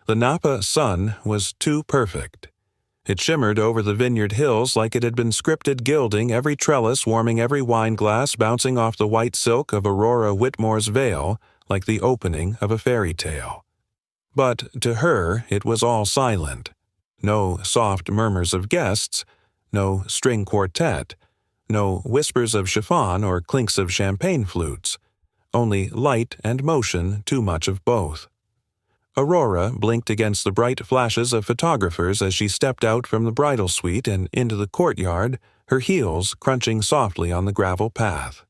The Napa sun was too perfect. It shimmered over the vineyard hills like it had been scripted, gilding every trellis, warming every wineglass, bouncing off the white silk of Aurora Whitmore's veil like the opening of a fairy tale. But to her it was all silent. No soft murmurs of guests, no string quartet, no whispers of chiffon or clinks of champagne flutes, only light and motion, too much of both. Aurora blinked against the bright flashes of photographers as she stepped out from the bridal suite and into the courtyard, her heels crunching softly on the gravel path.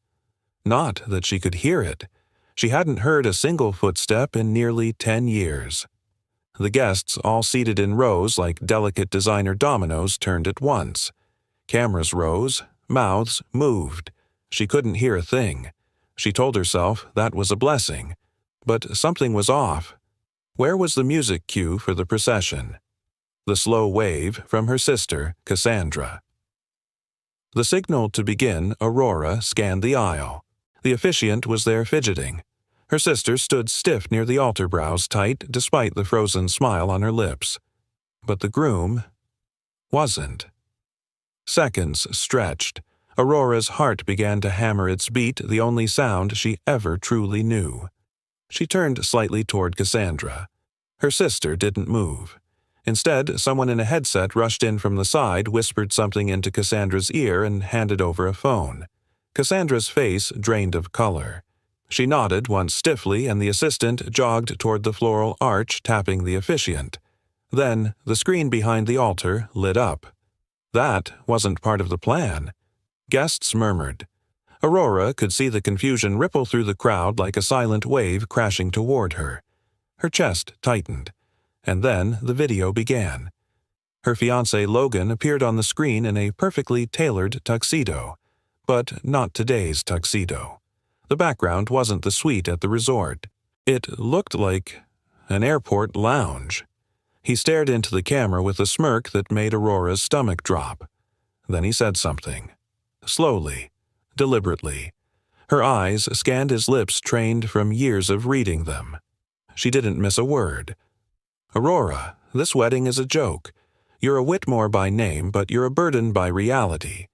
Not that she could hear it. She hadn't heard a single footstep in nearly 10 years. The guests, all seated in rows like delicate designer dominoes, turned at once. Cameras rose, mouths moved. She couldn't hear a thing. She told herself that was a blessing. But something was off. Where was the music cue for the procession? The slow wave from her sister, Cassandra. The signal to begin, Aurora scanned the aisle. The officiant was there fidgeting. Her sister stood stiff near the altar, brows tight despite the frozen smile on her lips. But the groom wasn't. Seconds stretched. Aurora's heart began to hammer its beat, the only sound she ever truly knew. She turned slightly toward Cassandra. Her sister didn't move. Instead, someone in a headset rushed in from the side, whispered something into Cassandra's ear, and handed over a phone. Cassandra's face drained of color. She nodded once stiffly, and the assistant jogged toward the floral arch, tapping the officiant. Then, the screen behind the altar lit up. That wasn't part of the plan. Guests murmured. Aurora could see the confusion ripple through the crowd like a silent wave crashing toward her. Her chest tightened. And then the video began. Her fiancé Logan appeared on the screen in a perfectly tailored tuxedo. But not today's tuxedo. The background wasn't the suite at the resort. It looked like an airport lounge. He stared into the camera with a smirk that made Aurora's stomach drop. Then he said something. Slowly. Deliberately. Her eyes scanned his lips, trained from years of reading them. She didn't miss a word. Aurora, this wedding is a joke. You're a Whitmore by name, but you're a burden by reality.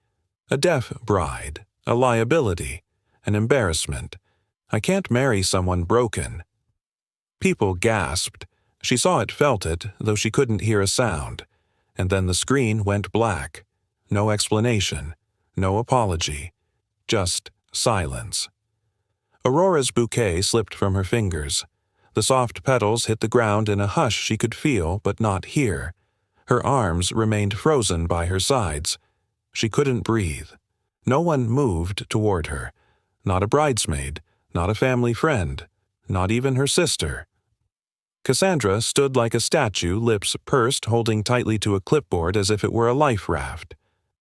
A deaf bride, a liability, an embarrassment. I can't marry someone broken. People gasped. She saw it, felt it, though she couldn't hear a sound. And then the screen went black. No explanation. No apology. Just silence. Aurora's bouquet slipped from her fingers. The soft petals hit the ground in a hush she could feel but not hear. Her arms remained frozen by her sides. She couldn't breathe. No one moved toward her. Not a bridesmaid, not a family friend, not even her sister. Cassandra stood like a statue, lips pursed, holding tightly to a clipboard as if it were a life raft.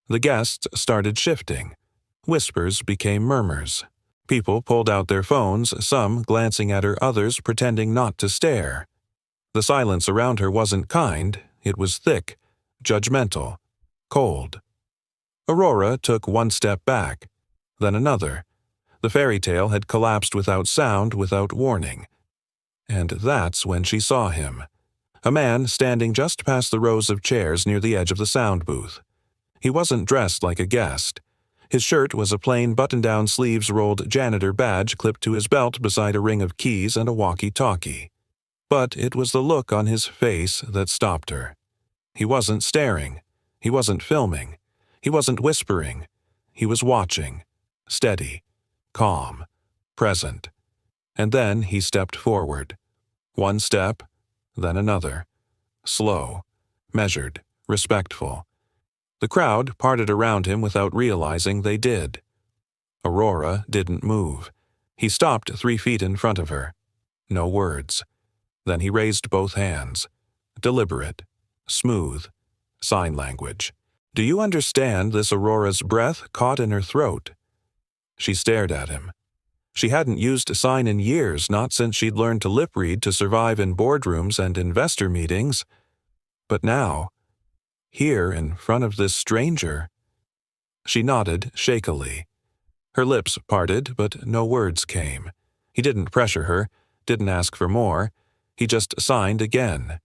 The guests started shifting. Whispers became murmurs. People pulled out their phones, some glancing at her, others pretending not to stare. The silence around her wasn't kind, it was thick, judgmental, cold. Aurora took one step back, then another. The fairy tale had collapsed without sound, without warning. And that's when she saw him. A man standing just past the rows of chairs near the edge of the sound booth. He wasn't dressed like a guest. His shirt was a plain button-down sleeves-rolled janitor badge clipped to his belt beside a ring of keys and a walkie-talkie. But it was the look on his face that stopped her. He wasn't staring. He wasn't filming. He wasn't whispering. He was watching. Steady. Calm. Present. And then he stepped forward. One step, then another. Slow. Measured. Respectful. The crowd parted around him without realizing they did. Aurora didn't move. He stopped 3 feet in front of her. No words. Then he raised both hands. Deliberate. Smooth. Sign language. Do you understand this? Aurora's breath caught in her throat. She stared at him. She hadn't used a sign in years, not since she'd learned to lip read to survive in boardrooms and investor meetings. But now, here in front of this stranger. She nodded shakily. Her lips parted, but no words came. He didn't pressure her, didn't ask for more. He just signed again.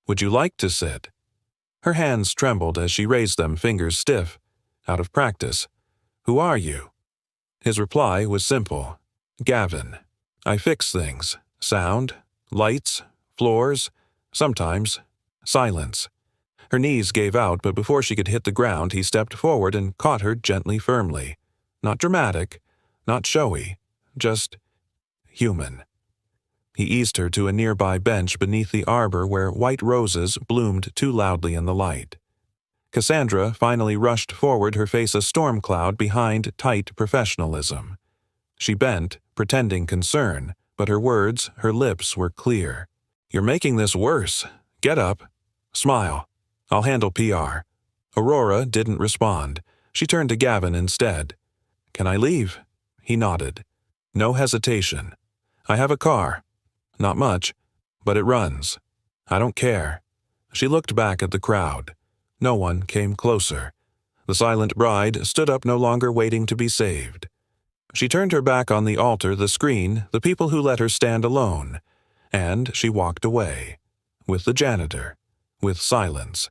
Would you like to sit? Her hands trembled as she raised them, fingers stiff, out of practice. Who are you? His reply was simple. Gavin. I fix things. Sound, lights, floors, sometimes silence. Her knees gave out, but before she could hit the ground, he stepped forward and caught her gently, firmly. Not dramatic, not showy, just human. He eased her to a nearby bench beneath the arbor where white roses bloomed too loudly in the light. Cassandra finally rushed forward, her face a storm cloud behind tight professionalism. She bent, pretending concern, but her words, her lips were clear. You're making this worse. Get up. Smile. I'll handle PR. Aurora didn't respond. She turned to Gavin instead. Can I leave? He nodded. No hesitation. I have a car. Not much, but it runs. I don't care. She looked back at the crowd. No one came closer. The silent bride stood up, no longer waiting to be saved. She turned her back on the altar, the screen, the people who let her stand alone, and she walked away. With the janitor. With silence.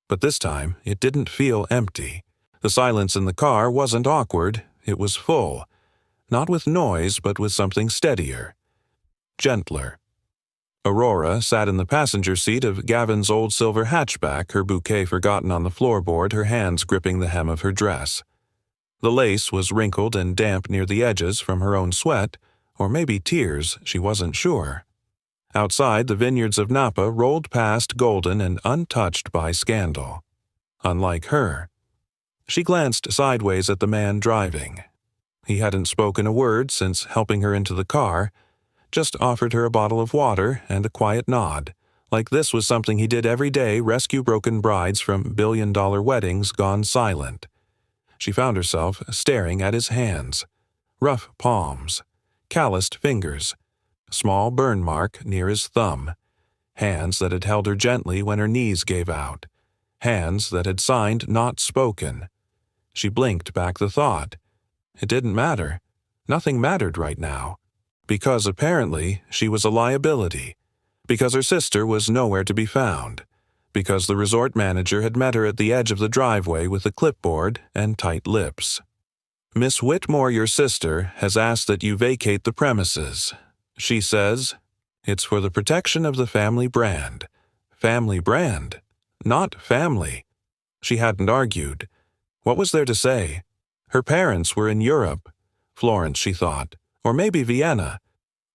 But this time, it didn't feel empty. The silence in the car wasn't awkward, it was full. Not with noise, but with something steadier. Gentler. Aurora sat in the passenger seat of Gavin's old silver hatchback, her bouquet forgotten on the floorboard, her hands gripping the hem of her dress. The lace was wrinkled and damp near the edges from her own sweat, or maybe tears, she wasn't sure. Outside, the vineyards of Napa rolled past golden and untouched by scandal. Unlike her. She glanced sideways at the man driving. He hadn't spoken a word since helping her into the car, just offered her a bottle of water and a quiet nod, like this was something he did every day, rescue broken brides from billion-dollar weddings gone silent. She found herself staring at his hands. Rough palms. Calloused fingers. Small burn mark near his thumb. Hands that had held her gently when her knees gave out. Hands that had signed not spoken. She blinked back the thought. It didn't matter. Nothing mattered right now. Because apparently she was a liability. Because her sister was nowhere to be found. Because the resort manager had met her at the edge of the driveway with a clipboard and tight lips. Miss Whitmore, your sister, has asked that you vacate the premises. She says, it's for the protection of the family brand. Family brand? Not family. She hadn't argued. What was there to say? Her parents were in Europe. Florence, she thought. Or maybe Vienna.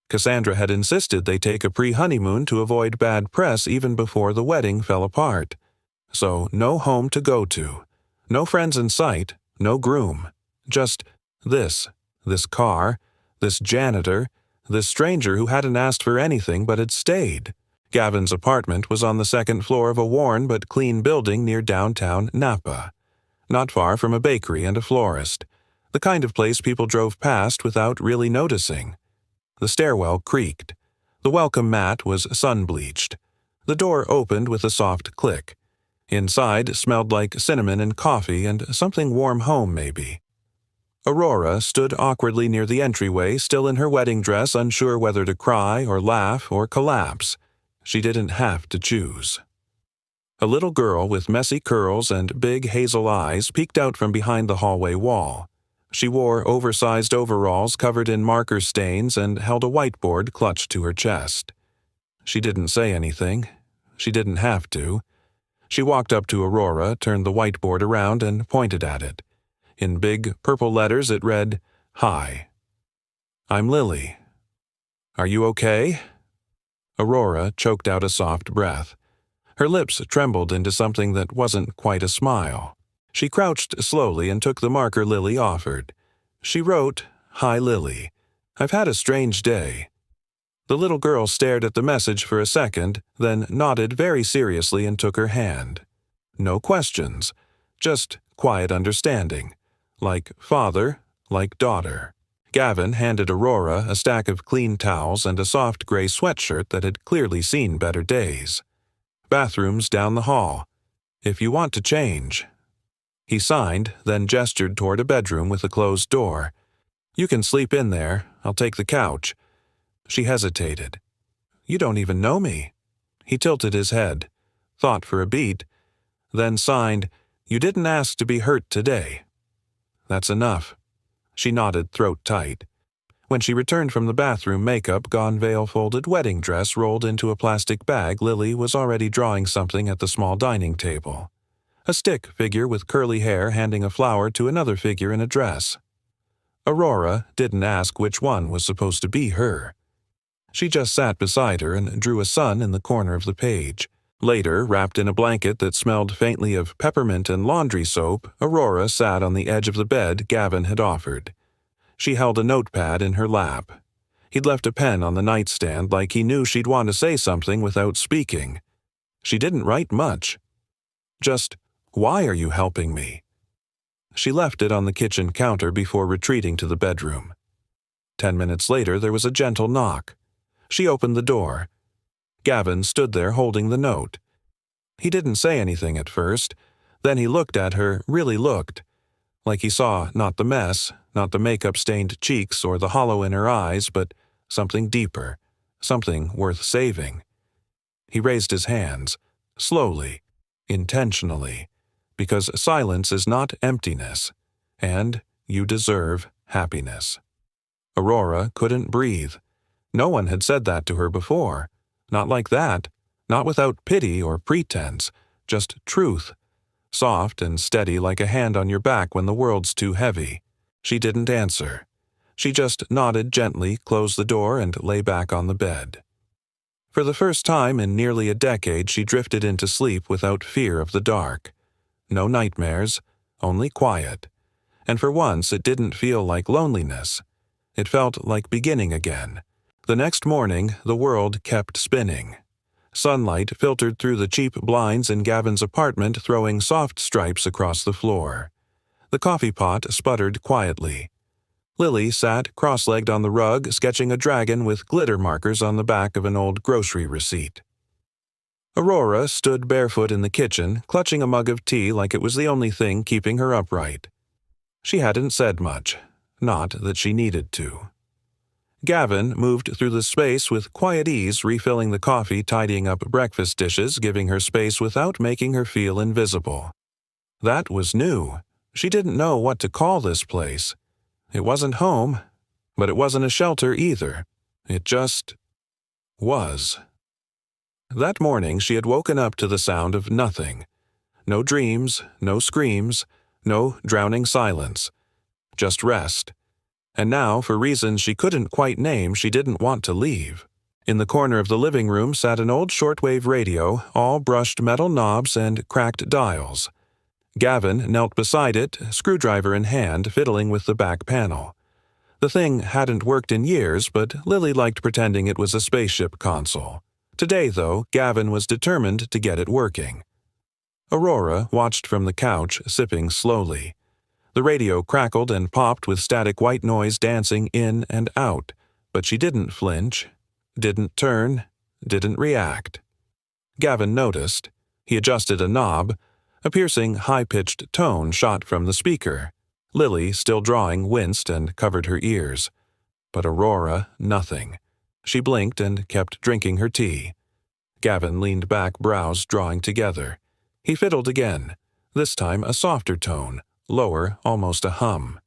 Cassandra had insisted they take a pre-honeymoon to avoid bad press even before the wedding fell apart. So no home to go to. No friends in sight. No groom. Just this car, this janitor, this stranger who hadn't asked for anything but had stayed. Gavin's apartment was on the second floor of a worn but clean building near downtown Napa. Not far from a bakery and a florist. The kind of place people drove past without really noticing. The stairwell creaked. The welcome mat was sun-bleached. The door opened with a soft click. Inside smelled like cinnamon and coffee and something warm home, maybe. Aurora stood awkwardly near the entryway, still in her wedding dress, unsure whether to cry or laugh or collapse. She didn't have to choose. A little girl with messy curls and big hazel eyes peeked out from behind the hallway wall. She wore oversized overalls covered in marker stains and held a whiteboard clutched to her chest. She didn't say anything. She didn't have to. She walked up to Aurora, turned the whiteboard around, and pointed at it. In big purple letters it read, Hi. I'm Lily. Are you okay? Aurora choked out a soft breath. Her lips trembled into something that wasn't quite a smile. She crouched slowly and took the marker Lily offered. She wrote, Hi, Lily. I've had a strange day. The little girl stared at the message for a second, then nodded very seriously and took her hand. No questions, just quiet understanding. Like father, like daughter. Gavin handed Aurora a stack of clean towels and a soft gray sweatshirt that had clearly seen better days. Bathrooms down the hall. If you want to change. He signed, then gestured toward a bedroom with a closed door. You can sleep in there. I'll take the couch. She hesitated. You don't even know me. He tilted his head, thought for a beat, then signed, "You didn't ask to be hurt today." "That's enough." She nodded, throat tight. When she returned from the bathroom, makeup gone, veil-folded wedding dress rolled into a plastic bag, Lily was already drawing something at the small dining table. A stick figure with curly hair handing a flower to another figure in a dress. Aurora didn't ask which one was supposed to be her. She just sat beside her and drew a sun in the corner of the page. Later, wrapped in a blanket that smelled faintly of peppermint and laundry soap, Aurora sat on the edge of the bed Gavin had offered. She held a notepad in her lap. He'd left a pen on the nightstand like he knew she'd want to say something without speaking. She didn't write much. Just, "Why are you helping me?" She left it on the kitchen counter before retreating to the bedroom. 10 minutes later, there was a gentle knock. She opened the door. Gavin stood there holding the note. He didn't say anything at first. Then he looked at her, really looked, like he saw not the mess, not the makeup-stained cheeks or the hollow in her eyes, but something deeper, something worth saving. He raised his hands, slowly, intentionally, because silence is not emptiness, and you deserve happiness. Aurora couldn't breathe. No one had said that to her before. Not like that, not without pity or pretense, just truth. Soft and steady like a hand on your back when the world's too heavy. She didn't answer. She just nodded gently, closed the door, and lay back on the bed. For the first time in nearly a decade, she drifted into sleep without fear of the dark. No nightmares, only quiet. And for once, it didn't feel like loneliness. It felt like beginning again. The next morning, the world kept spinning. Sunlight filtered through the cheap blinds in Gavin's apartment, throwing soft stripes across the floor. The coffee pot sputtered quietly. Lily sat cross-legged on the rug, sketching a dragon with glitter markers on the back of an old grocery receipt. Aurora stood barefoot in the kitchen, clutching a mug of tea like it was the only thing keeping her upright. She hadn't said much, not that she needed to. Gavin moved through the space with quiet ease, refilling the coffee, tidying up breakfast dishes, giving her space without making her feel invisible. That was new. She didn't know what to call this place. It wasn't home, but it wasn't a shelter either. It just was. That morning she had woken up to the sound of nothing. No dreams, no screams, no drowning silence. Just rest. And now, for reasons she couldn't quite name, she didn't want to leave. In the corner of the living room sat an old shortwave radio, all brushed metal knobs and cracked dials. Gavin knelt beside it, screwdriver in hand, fiddling with the back panel. The thing hadn't worked in years, but Lily liked pretending it was a spaceship console. Today, though, Gavin was determined to get it working. Aurora watched from the couch, sipping slowly. The radio crackled and popped with static white noise dancing in and out, but she didn't flinch, didn't turn, didn't react. Gavin noticed. He adjusted a knob. A piercing, high-pitched tone shot from the speaker. Lily, still drawing, winced and covered her ears. But Aurora, nothing. She blinked and kept drinking her tea. Gavin leaned back, brows drawing together. He fiddled again, this time a softer tone, lower, almost a hum.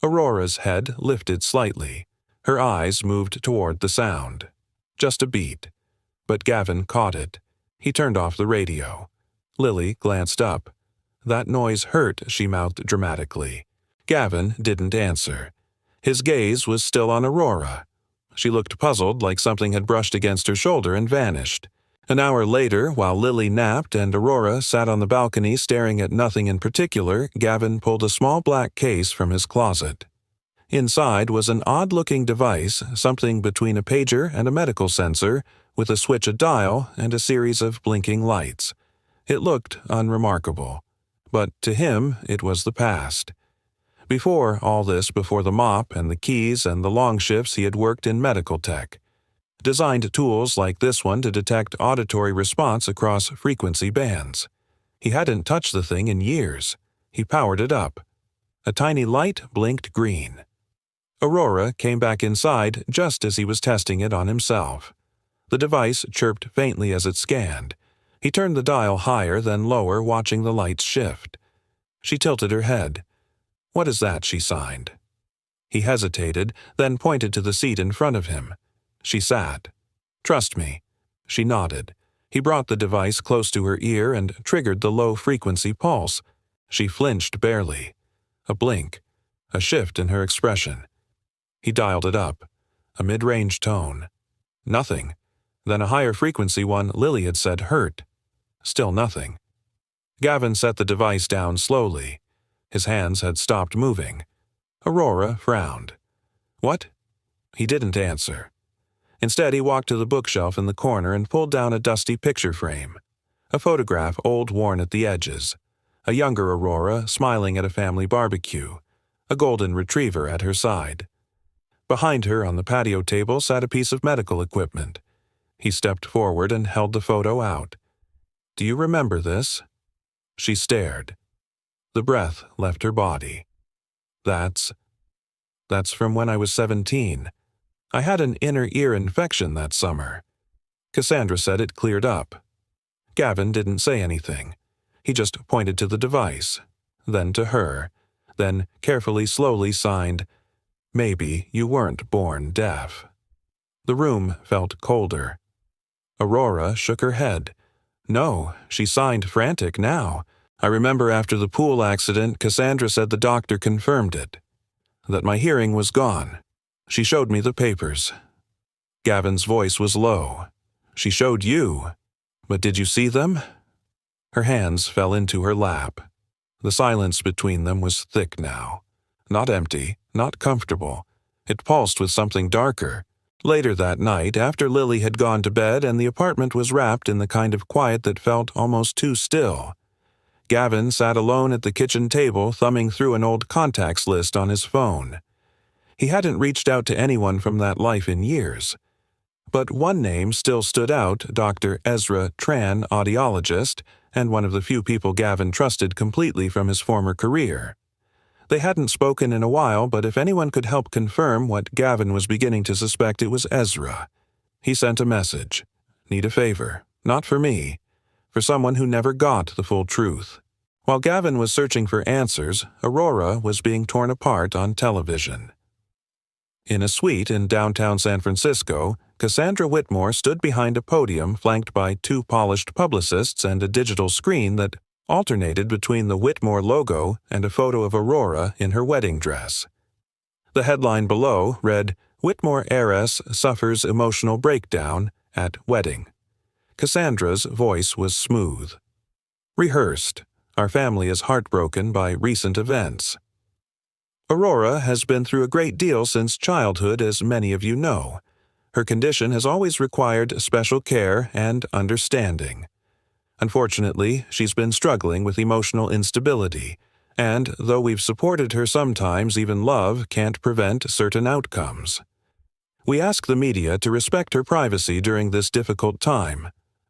Aurora's head lifted slightly. Her eyes moved toward the sound. Just a beat. But Gavin caught it. He turned off the radio. Lily glanced up. "That noise hurt," she mouthed dramatically. Gavin didn't answer. His gaze was still on Aurora. She looked puzzled, like something had brushed against her shoulder and vanished. An hour later, while Lily napped and Aurora sat on the balcony staring at nothing in particular, Gavin pulled a small black case from his closet. Inside was an odd-looking device, something between a pager and a medical sensor, with a switch, a dial, and a series of blinking lights. It looked unremarkable. But to him, it was the past. Before all this, before the mop and the keys and the long shifts, he had worked in medical tech. Designed tools like this one to detect auditory response across frequency bands. He hadn't touched the thing in years. He powered it up. A tiny light blinked green. Aurora came back inside just as he was testing it on himself. The device chirped faintly as it scanned. He turned the dial higher, then lower, watching the lights shift. She tilted her head. "What is that?" she signed. He hesitated, then pointed to the seat in front of him. She sat. "Trust me." She nodded. He brought the device close to her ear and triggered the low-frequency pulse. She flinched barely. A blink. A shift in her expression. He dialed it up. A mid-range tone. Nothing. Then a higher-frequency one Lily had said hurt. Still nothing. Gavin set the device down slowly. His hands had stopped moving. Aurora frowned. "What?" He didn't answer. Instead, he walked to the bookshelf in the corner and pulled down a dusty picture frame. A photograph old worn at the edges. A younger Aurora smiling at a family barbecue. A golden retriever at her side. Behind her on the patio table sat a piece of medical equipment. He stepped forward and held the photo out. "Do you remember this?" She stared. The breath left her body. That's from when I was 17. I had an inner ear infection that summer." Cassandra said it cleared up. Gavin didn't say anything. He just pointed to the device, then to her, then carefully, slowly signed, "Maybe you weren't born deaf." The room felt colder. Aurora shook her head. "No," she signed, frantic now. "I remember after the pool accident, Cassandra said the doctor confirmed it. That my hearing was gone. She showed me the papers." Gavin's voice was low. "She showed you. But did you see them?" Her hands fell into her lap. The silence between them was thick now. Not empty, not comfortable. It pulsed with something darker. Later that night, after Lily had gone to bed and the apartment was wrapped in the kind of quiet that felt almost too still, Gavin sat alone at the kitchen table thumbing through an old contacts list on his phone. He hadn't reached out to anyone from that life in years. But one name still stood out, Dr. Ezra Tran, audiologist, and one of the few people Gavin trusted completely from his former career. They hadn't spoken in a while, but if anyone could help confirm what Gavin was beginning to suspect, it was Ezra. He sent a message. "Need a favor. Not for me. For someone who never got the full truth." While Gavin was searching for answers, Aurora was being torn apart on television. In a suite in downtown San Francisco, Cassandra Whitmore stood behind a podium flanked by two polished publicists and a digital screen that alternated between the Whitmore logo and a photo of Aurora in her wedding dress. The headline below read, "Whitmore heiress suffers emotional breakdown at wedding." Cassandra's voice was smooth. "Rehearsed. Our family is heartbroken by recent events. Aurora has been through a great deal since childhood, as many of you know. Her condition has always required special care and understanding. Unfortunately, she's been struggling with emotional instability, and though we've supported her sometimes, even love can't prevent certain outcomes. We ask the media to respect her privacy during this difficult time.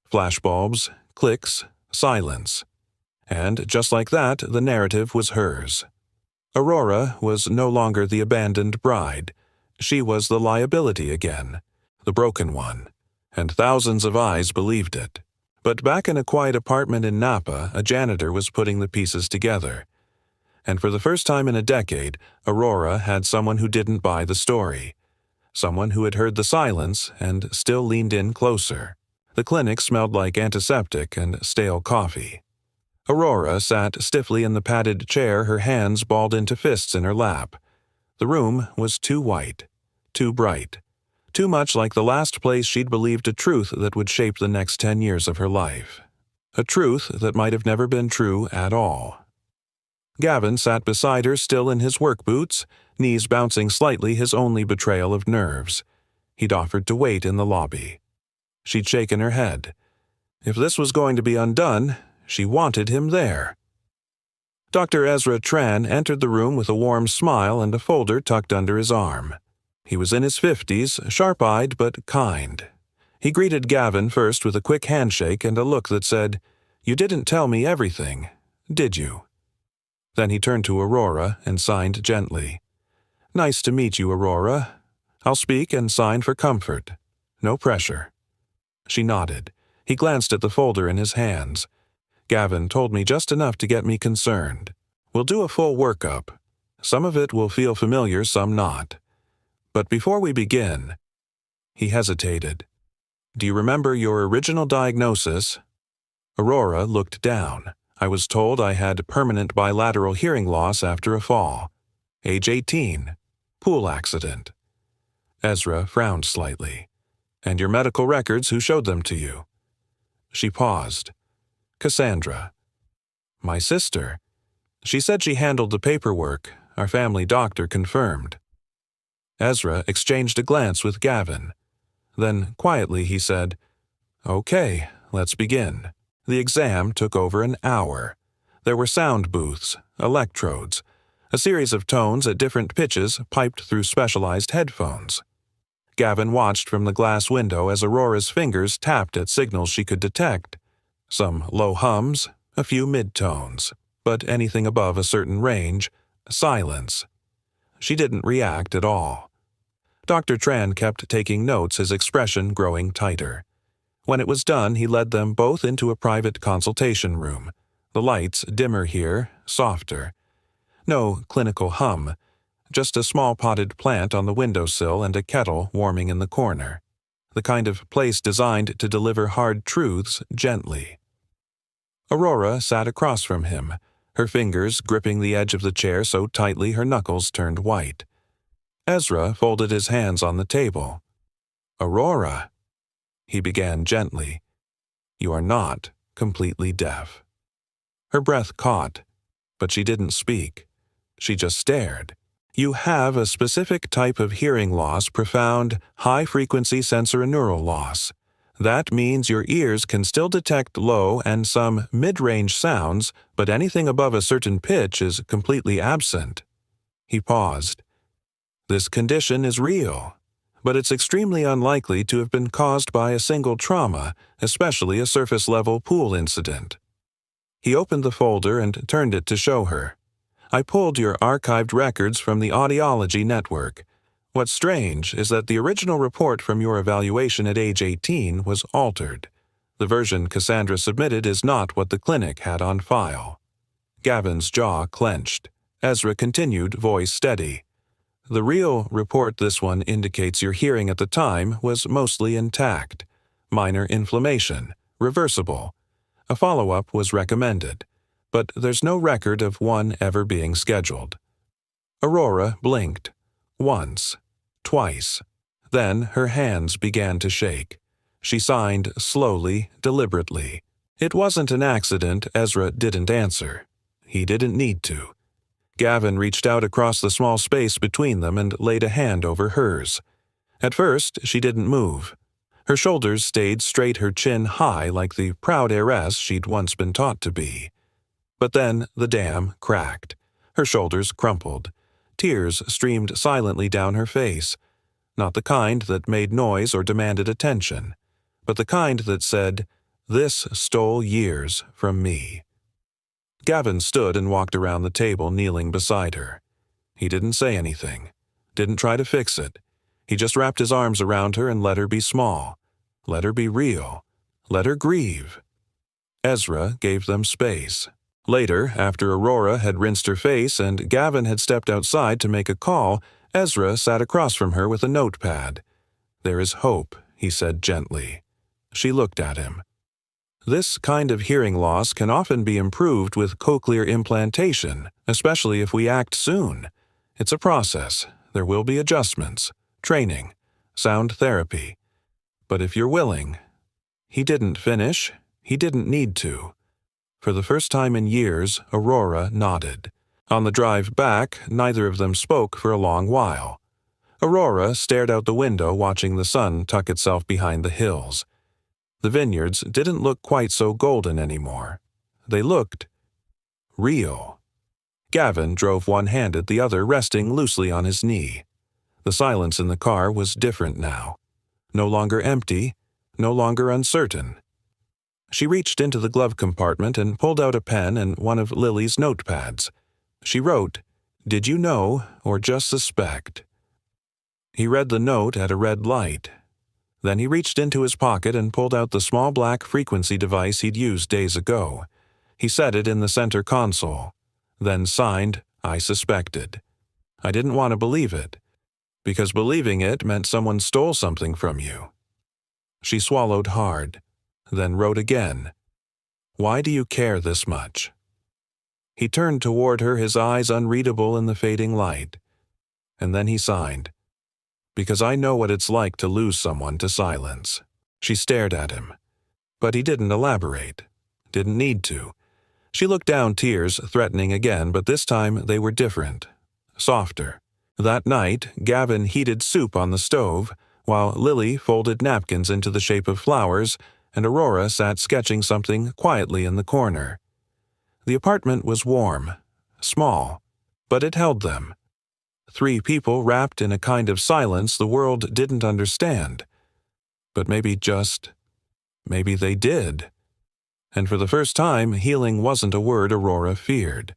Flashbulbs, clicks, silence. And just like that, the narrative was hers. Aurora was no longer the abandoned bride. She was the liability again, the broken one, and thousands of eyes believed it. But back in a quiet apartment in Napa, a janitor was putting the pieces together. And for the first time in a decade, Aurora had someone who didn't buy the story. Someone who had heard the silence and still leaned in closer. The clinic smelled like antiseptic and stale coffee. Aurora sat stiffly in the padded chair, her hands balled into fists in her lap. The room was too white, too bright, too much like the last place she'd believed a truth that would shape the next 10 years of her life. A truth that might have never been true at all. Gavin sat beside her, still in his work boots, knees bouncing slightly, his only betrayal of nerves. He'd offered to wait in the lobby. She'd shaken her head. If this was going to be undone, she wanted him there. Dr. Ezra Tran entered the room with a warm smile and a folder tucked under his arm. He was in his 50s, sharp-eyed but kind. He greeted Gavin first with a quick handshake and a look that said, "You didn't tell me everything, did you?" Then he turned to Aurora and signed gently. "Nice to meet you, Aurora. I'll speak and sign for comfort. No pressure." She nodded. He glanced at the folder in his hands. Gavin told me just enough to get me concerned. We'll do a full workup. Some of it will feel familiar, some not. But before we begin, he hesitated. Do you remember your original diagnosis? Aurora looked down. I was told I had permanent bilateral hearing loss after a fall. Age 18. Pool accident. Ezra frowned slightly. And your medical records, who showed them to you? She paused. Cassandra. My sister. She said she handled the paperwork. Our family doctor confirmed. Ezra exchanged a glance with Gavin. Then, quietly, he said, Okay, let's begin. The exam took over an hour. There were sound booths, electrodes, a series of tones at different pitches piped through specialized headphones. Gavin watched from the glass window as Aurora's fingers tapped at signals she could detect. Some low hums, a few mid-tones, but anything above a certain range, silence. She didn't react at all. Dr. Tran kept taking notes, his expression growing tighter. When it was done, he led them both into a private consultation room. The lights dimmer here, softer. No clinical hum, just a small potted plant on the windowsill and a kettle warming in the corner. The kind of place designed to deliver hard truths gently. Aurora sat across from him, her fingers gripping the edge of the chair so tightly her knuckles turned white. Ezra folded his hands on the table. Aurora, he began gently, you are not completely deaf. Her breath caught, but she didn't speak. She just stared. You have a specific type of hearing loss, profound, high-frequency sensorineural loss. That means your ears can still detect low and some mid-range sounds, but anything above a certain pitch is completely absent. He paused. This condition is real, but it's extremely unlikely to have been caused by a single trauma, especially a surface-level pool incident. He opened the folder and turned it to show her. I pulled your archived records from the audiology network. What's strange is that the original report from your evaluation at age 18 was altered. The version Cassandra submitted is not what the clinic had on file. Gavin's jaw clenched. Ezra continued, voice steady. The real report this one indicates your hearing at the time was mostly intact. Minor inflammation, reversible. A follow-up was recommended, but there's no record of one ever being scheduled. Aurora blinked. Once. Twice. Then her hands began to shake. She signed slowly, deliberately. It wasn't an accident. Ezra didn't answer. He didn't need to. Gavin reached out across the small space between them and laid a hand over hers. At first, she didn't move. Her shoulders stayed straight, her chin high like the proud heiress she'd once been taught to be. But then the dam cracked. Her shoulders crumpled. Tears streamed silently down her face. Not the kind that made noise or demanded attention, but the kind that said, "This stole years from me." Gavin stood and walked around the table, kneeling beside her. He didn't say anything, didn't try to fix it. He just wrapped his arms around her and let her be small. Let her be real. Let her grieve. Ezra gave them space. Later, after Aurora had rinsed her face and Gavin had stepped outside to make a call, Ezra sat across from her with a notepad. "There is hope," he said gently. She looked at him. This kind of hearing loss can often be improved with cochlear implantation, especially if we act soon. It's a process. There will be adjustments, training, sound therapy. But if you're willing. He didn't finish. He didn't need to. For the first time in years, Aurora nodded. On the drive back, neither of them spoke for a long while. Aurora stared out the window, watching the sun tuck itself behind the hills. The vineyards didn't look quite so golden anymore. They looked real. Gavin drove one-handed, the other resting loosely on his knee. The silence in the car was different now. No longer empty, no longer uncertain. She reached into the glove compartment and pulled out a pen and one of Lily's notepads. She wrote, "Did you know or just suspect?" He read the note at a red light. Then he reached into his pocket and pulled out the small black frequency device he'd used days ago. He set it in the center console, then signed, "I suspected." I didn't want to believe it, because believing it meant someone stole something from you. She swallowed hard, then wrote again, "Why do you care this much?" He turned toward her, his eyes unreadable in the fading light. And then he signed, "Because I know what it's like to lose someone to silence." She stared at him. But he didn't elaborate. Didn't need to. She looked down, tears threatening again, but this time they were different. Softer. That night, Gavin heated soup on the stove, while Lily folded napkins into the shape of flowers, and Aurora sat sketching something quietly in the corner. The apartment was warm, small, but it held them. 3 people wrapped in a kind of silence the world didn't understand. But maybe they did. And for the first time, healing wasn't a word Aurora feared.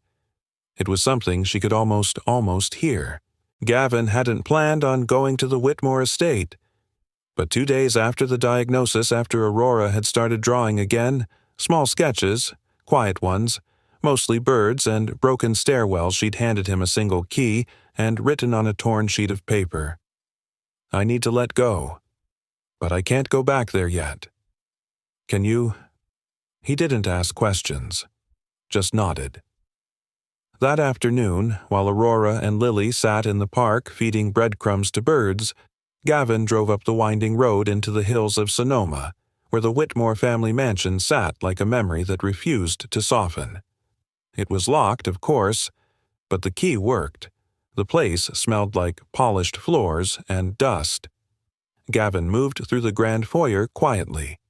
It was something she could almost hear. Gavin hadn't planned on going to the Whitmore estate. But 2 days after the diagnosis, after Aurora had started drawing again, small sketches, quiet ones, mostly birds and broken stairwells, she'd handed him a single key and written on a torn sheet of paper, "I need to let go, but I can't go back there yet. Can you?" He didn't ask questions, just nodded. That afternoon, while Aurora and Lily sat in the park feeding breadcrumbs to birds, Gavin drove up the winding road into the hills of Sonoma, where the Whitmore family mansion sat like a memory that refused to soften. It was locked, of course, but the key worked. The place smelled like polished floors and dust. Gavin moved through the grand foyer quietly,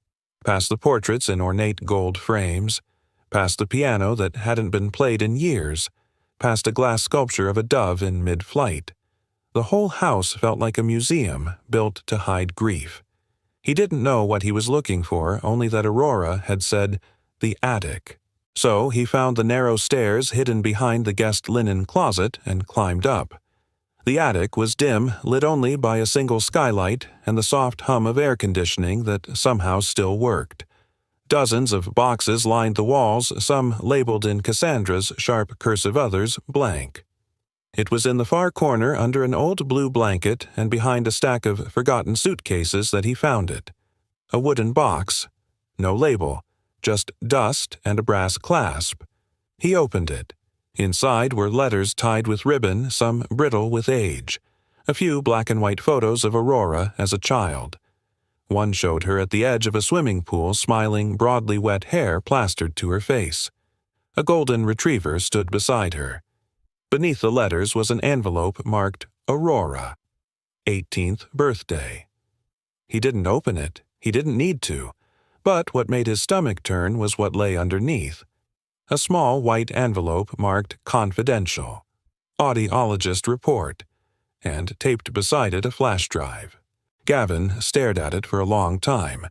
past the portraits in ornate gold frames, past the piano that hadn't been played in years, past a glass sculpture of a dove in mid-flight. The whole house felt like a museum built to hide grief. He didn't know what he was looking for, only that Aurora had said, "the attic." So he found the narrow stairs hidden behind the guest linen closet and climbed up. The attic was dim, lit only by a single skylight and the soft hum of air conditioning that somehow still worked. Dozens of boxes lined the walls, some labeled in Cassandra's sharp cursive, others blank. It was in the far corner under an old blue blanket and behind a stack of forgotten suitcases that he found it. A wooden box. No label, just dust and a brass clasp. He opened it. Inside were letters tied with ribbon, some brittle with age. A few black and white photos of Aurora as a child. One showed her at the edge of a swimming pool, smiling, broadly wet hair plastered to her face. A golden retriever stood beside her. Beneath the letters was an envelope marked Aurora, 18th birthday. He didn't open it. He didn't need to. But what made his stomach turn was what lay underneath. A small white envelope marked Confidential, Audiologist Report, and taped beside it a flash drive. Gavin stared at it for a long time.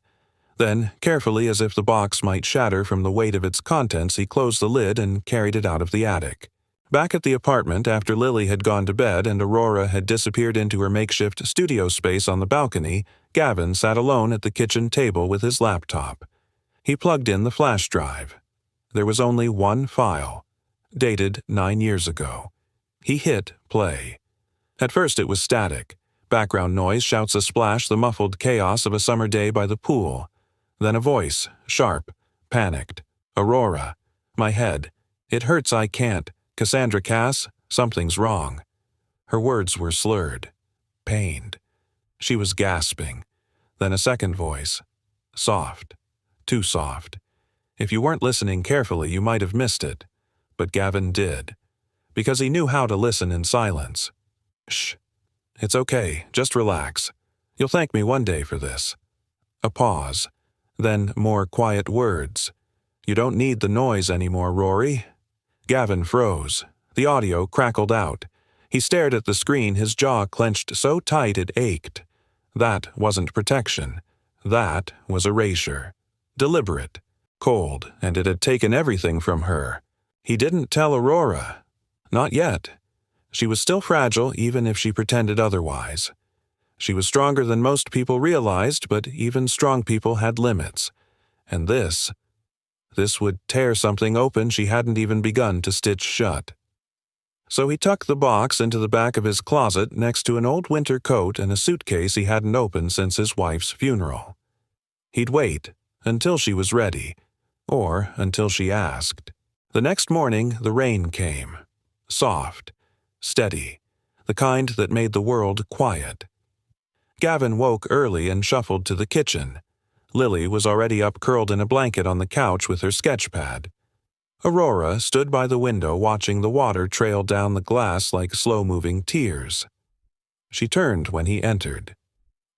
Then, carefully as if the box might shatter from the weight of its contents, he closed the lid and carried it out of the attic. Back at the apartment, after Lily had gone to bed and Aurora had disappeared into her makeshift studio space on the balcony, Gavin sat alone at the kitchen table with his laptop. He plugged in the flash drive. There was only one file, dated 9 years ago. He hit play. At first it was static. Background noise, shouts a splash, the muffled chaos of a summer day by the pool. Then a voice, sharp, panicked. "Aurora. My head. It hurts, I can't. Cassandra Cass, something's wrong." Her words were slurred, pained. She was gasping. Then a second voice. Soft. Too soft. If you weren't listening carefully, you might have missed it. But Gavin did. Because he knew how to listen in silence. "Shh. It's okay. Just relax. You'll thank me one day for this." A pause. Then more quiet words. "You don't need the noise anymore, Rory." Gavin froze. The audio crackled out. He stared at the screen, his jaw clenched so tight it ached. That wasn't protection. That was erasure. Deliberate. Cold, and it had taken everything from her. He didn't tell Aurora. Not yet. She was still fragile, even if she pretended otherwise. She was stronger than most people realized, but even strong people had limits. And this would tear something open she hadn't even begun to stitch shut. So he tucked the box into the back of his closet next to an old winter coat and a suitcase he hadn't opened since his wife's funeral. He'd wait until she was ready, or until she asked. The next morning, the rain came. Soft, steady, the kind that made the world quiet. Gavin woke early and shuffled to the kitchen. Lily was already up curled in a blanket on the couch with her sketch pad. Aurora stood by the window watching the water trail down the glass like slow-moving tears. She turned when he entered.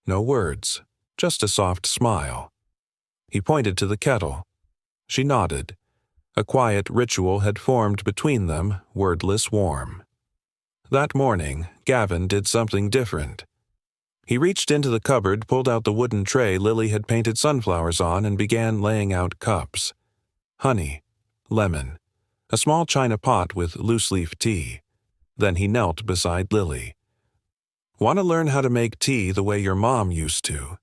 No words, just a soft smile. He pointed to the kettle. She nodded. A quiet ritual had formed between them, wordless warm. That morning, Gavin did something different. He reached into the cupboard, pulled out the wooden tray Lily had painted sunflowers on, and began laying out cups. Honey, lemon, a small china pot with loose-leaf tea. Then he knelt beside Lily. "Want to learn how to make tea the way your mom used to?"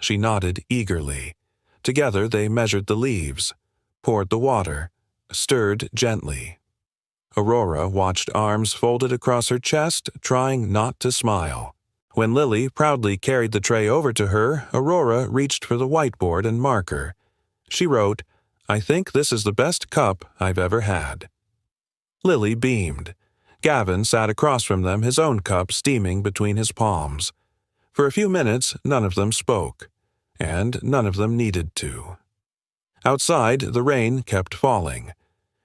She nodded eagerly. Together they measured the leaves, poured the water, stirred gently. Aurora watched arms folded across her chest, trying not to smile. When Lily proudly carried the tray over to her, Aurora reached for the whiteboard and marker. She wrote, "I think this is the best cup I've ever had." Lily beamed. Gavin sat across from them, his own cup steaming between his palms. For a few minutes, none of them spoke, and none of them needed to. Outside, the rain kept falling.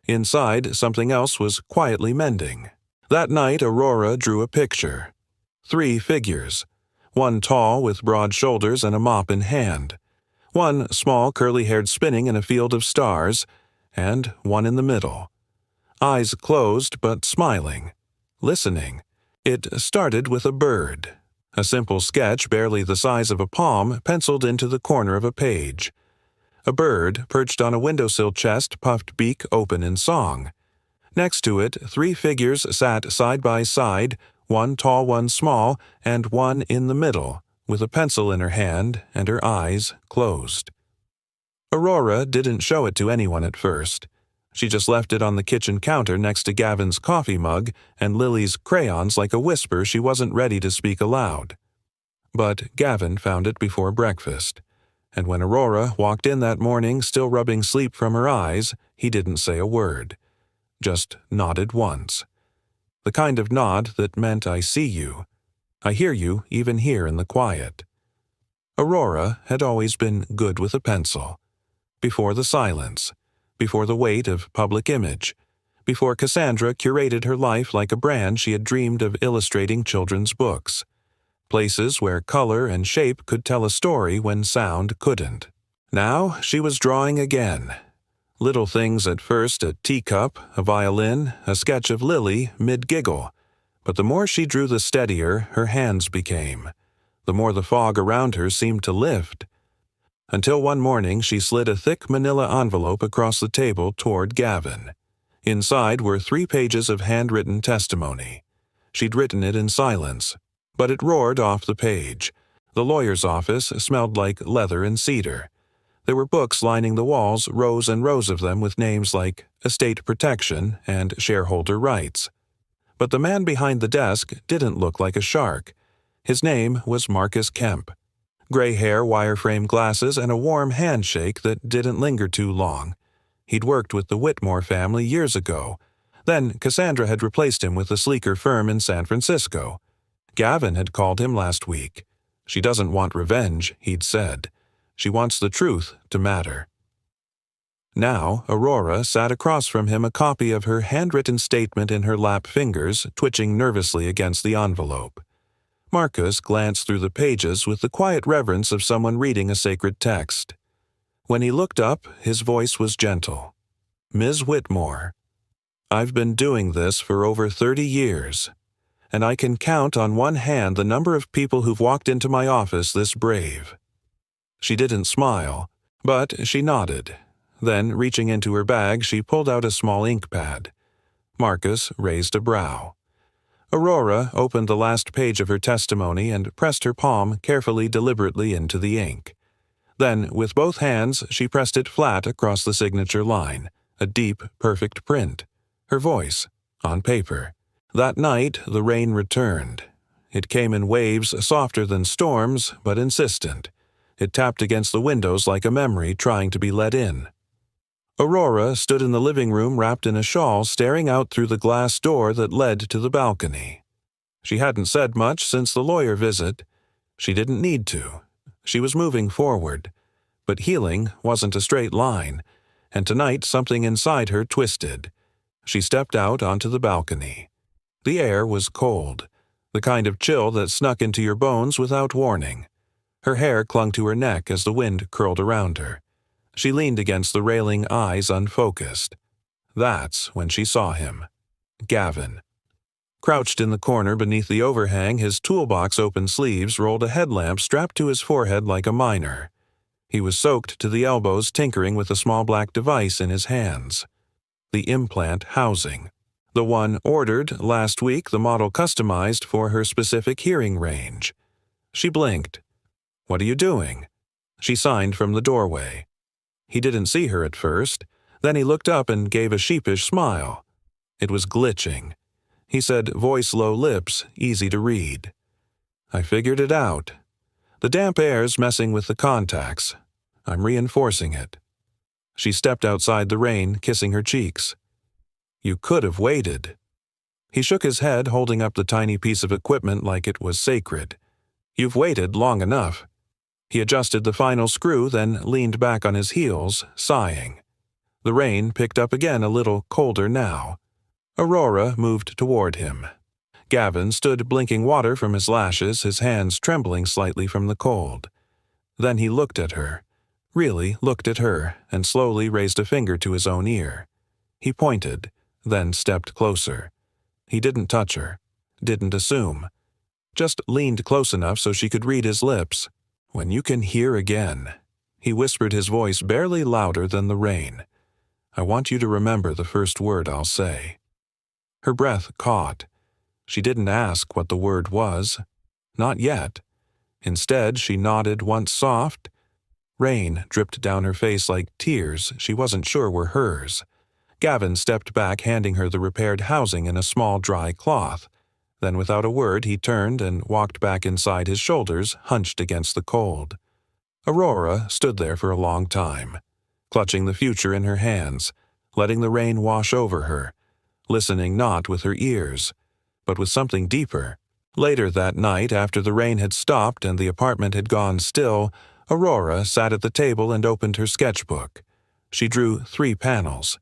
Inside, something else was quietly mending. That night, Aurora drew a picture. 3 figures. One tall with broad shoulders and a mop in hand. One small, curly-haired spinning in a field of stars, and one in the middle. Eyes closed but smiling, listening. It started with a bird. A simple sketch barely the size of a palm penciled into the corner of a page. A bird perched on a windowsill chest, puffed beak open in song. Next to it, 3 figures sat side by side, one tall, one small, and one in the middle, with a pencil in her hand and her eyes closed. Aurora didn't show it to anyone at first. She just left it on the kitchen counter next to Gavin's coffee mug and Lily's crayons like a whisper she wasn't ready to speak aloud. But Gavin found it before breakfast, and when Aurora walked in that morning still rubbing sleep from her eyes, he didn't say a word, just nodded once. The kind of nod that meant I see you. I hear you even here in the quiet. Aurora had always been good with a pencil. Before the silence, before the weight of public image, before Cassandra curated her life like a brand she had dreamed of illustrating children's books. Places where color and shape could tell a story when sound couldn't. Now she was drawing again. Little things at first, a teacup, a violin, a sketch of Lily, mid-giggle. But the more she drew, the steadier her hands became. The more the fog around her seemed to lift. Until one morning she slid a thick manila envelope across the table toward Gavin. Inside were 3 pages of handwritten testimony. She'd written it in silence, but it roared off the page. The lawyer's office smelled like leather and cedar. There were books lining the walls, rows and rows of them with names like estate protection and shareholder rights. But the man behind the desk didn't look like a shark. His name was Marcus Kemp. Gray hair, wireframe glasses, and a warm handshake that didn't linger too long. He'd worked with the Whitmore family years ago. Then Cassandra had replaced him with a sleeker firm in San Francisco. Gavin had called him last week. She doesn't want revenge, he'd said. She wants the truth to matter. Now, Aurora sat across from him, a copy of her handwritten statement in her lap fingers, twitching nervously against the envelope. Marcus glanced through the pages with the quiet reverence of someone reading a sacred text. When he looked up, his voice was gentle. "Ms. Whitmore, I've been doing this for over 30 years, and I can count on one hand the number of people who've walked into my office this brave." She didn't smile, but she nodded. Then, reaching into her bag, she pulled out a small ink pad. Marcus raised a brow. Aurora opened the last page of her testimony and pressed her palm carefully, deliberately into the ink. Then, with both hands, she pressed it flat across the signature line, a deep, perfect print. Her voice, on paper. That night, the rain returned. It came in waves softer than storms, but insistent. It tapped against the windows like a memory trying to be let in. Aurora stood in the living room wrapped in a shawl, staring out through the glass door that led to the balcony. She hadn't said much since the lawyer visit. She didn't need to. She was moving forward. But healing wasn't a straight line, and tonight something inside her twisted. She stepped out onto the balcony. The air was cold, the kind of chill that snuck into your bones without warning. Her hair clung to her neck as the wind curled around her. She leaned against the railing, eyes unfocused. That's when she saw him. Gavin. Crouched in the corner beneath the overhang, his toolbox open sleeves rolled a headlamp strapped to his forehead like a miner. He was soaked to the elbows, tinkering with a small black device in his hands. The implant housing. The one ordered last week, the model customized for her specific hearing range. She blinked. "What are you doing?" She signed from the doorway. He didn't see her at first. Then he looked up and gave a sheepish smile. It was glitching. He said, voice low, lips easy to read. "I figured it out. The damp air's messing with the contacts. I'm reinforcing it." She stepped outside the rain, kissing her cheeks. "You could have waited." He shook his head, holding up the tiny piece of equipment like it was sacred. "You've waited long enough." He adjusted the final screw, then leaned back on his heels, sighing. The rain picked up again, a little colder now. Aurora moved toward him. Gavin stood blinking water from his lashes, his hands trembling slightly from the cold. Then he looked at her, really looked at her, and slowly raised a finger to his own ear. He pointed, then stepped closer. He didn't touch her, didn't assume. Just leaned close enough so she could read his lips. "When you can hear again," he whispered, his voice barely louder than the rain. "I want you to remember the first word I'll say." Her breath caught. She didn't ask what the word was. Not yet. Instead, she nodded once soft. Rain dripped down her face like tears she wasn't sure were hers. Gavin stepped back, handing her the repaired housing in a small dry cloth. Then without a word he turned and walked back inside, his shoulders hunched against the cold. Aurora stood there for a long time, clutching the future in her hands, letting the rain wash over her, listening not with her ears, but with something deeper. Later that night, after the rain had stopped and the apartment had gone still, Aurora sat at the table and opened her sketchbook. She drew 3 panels.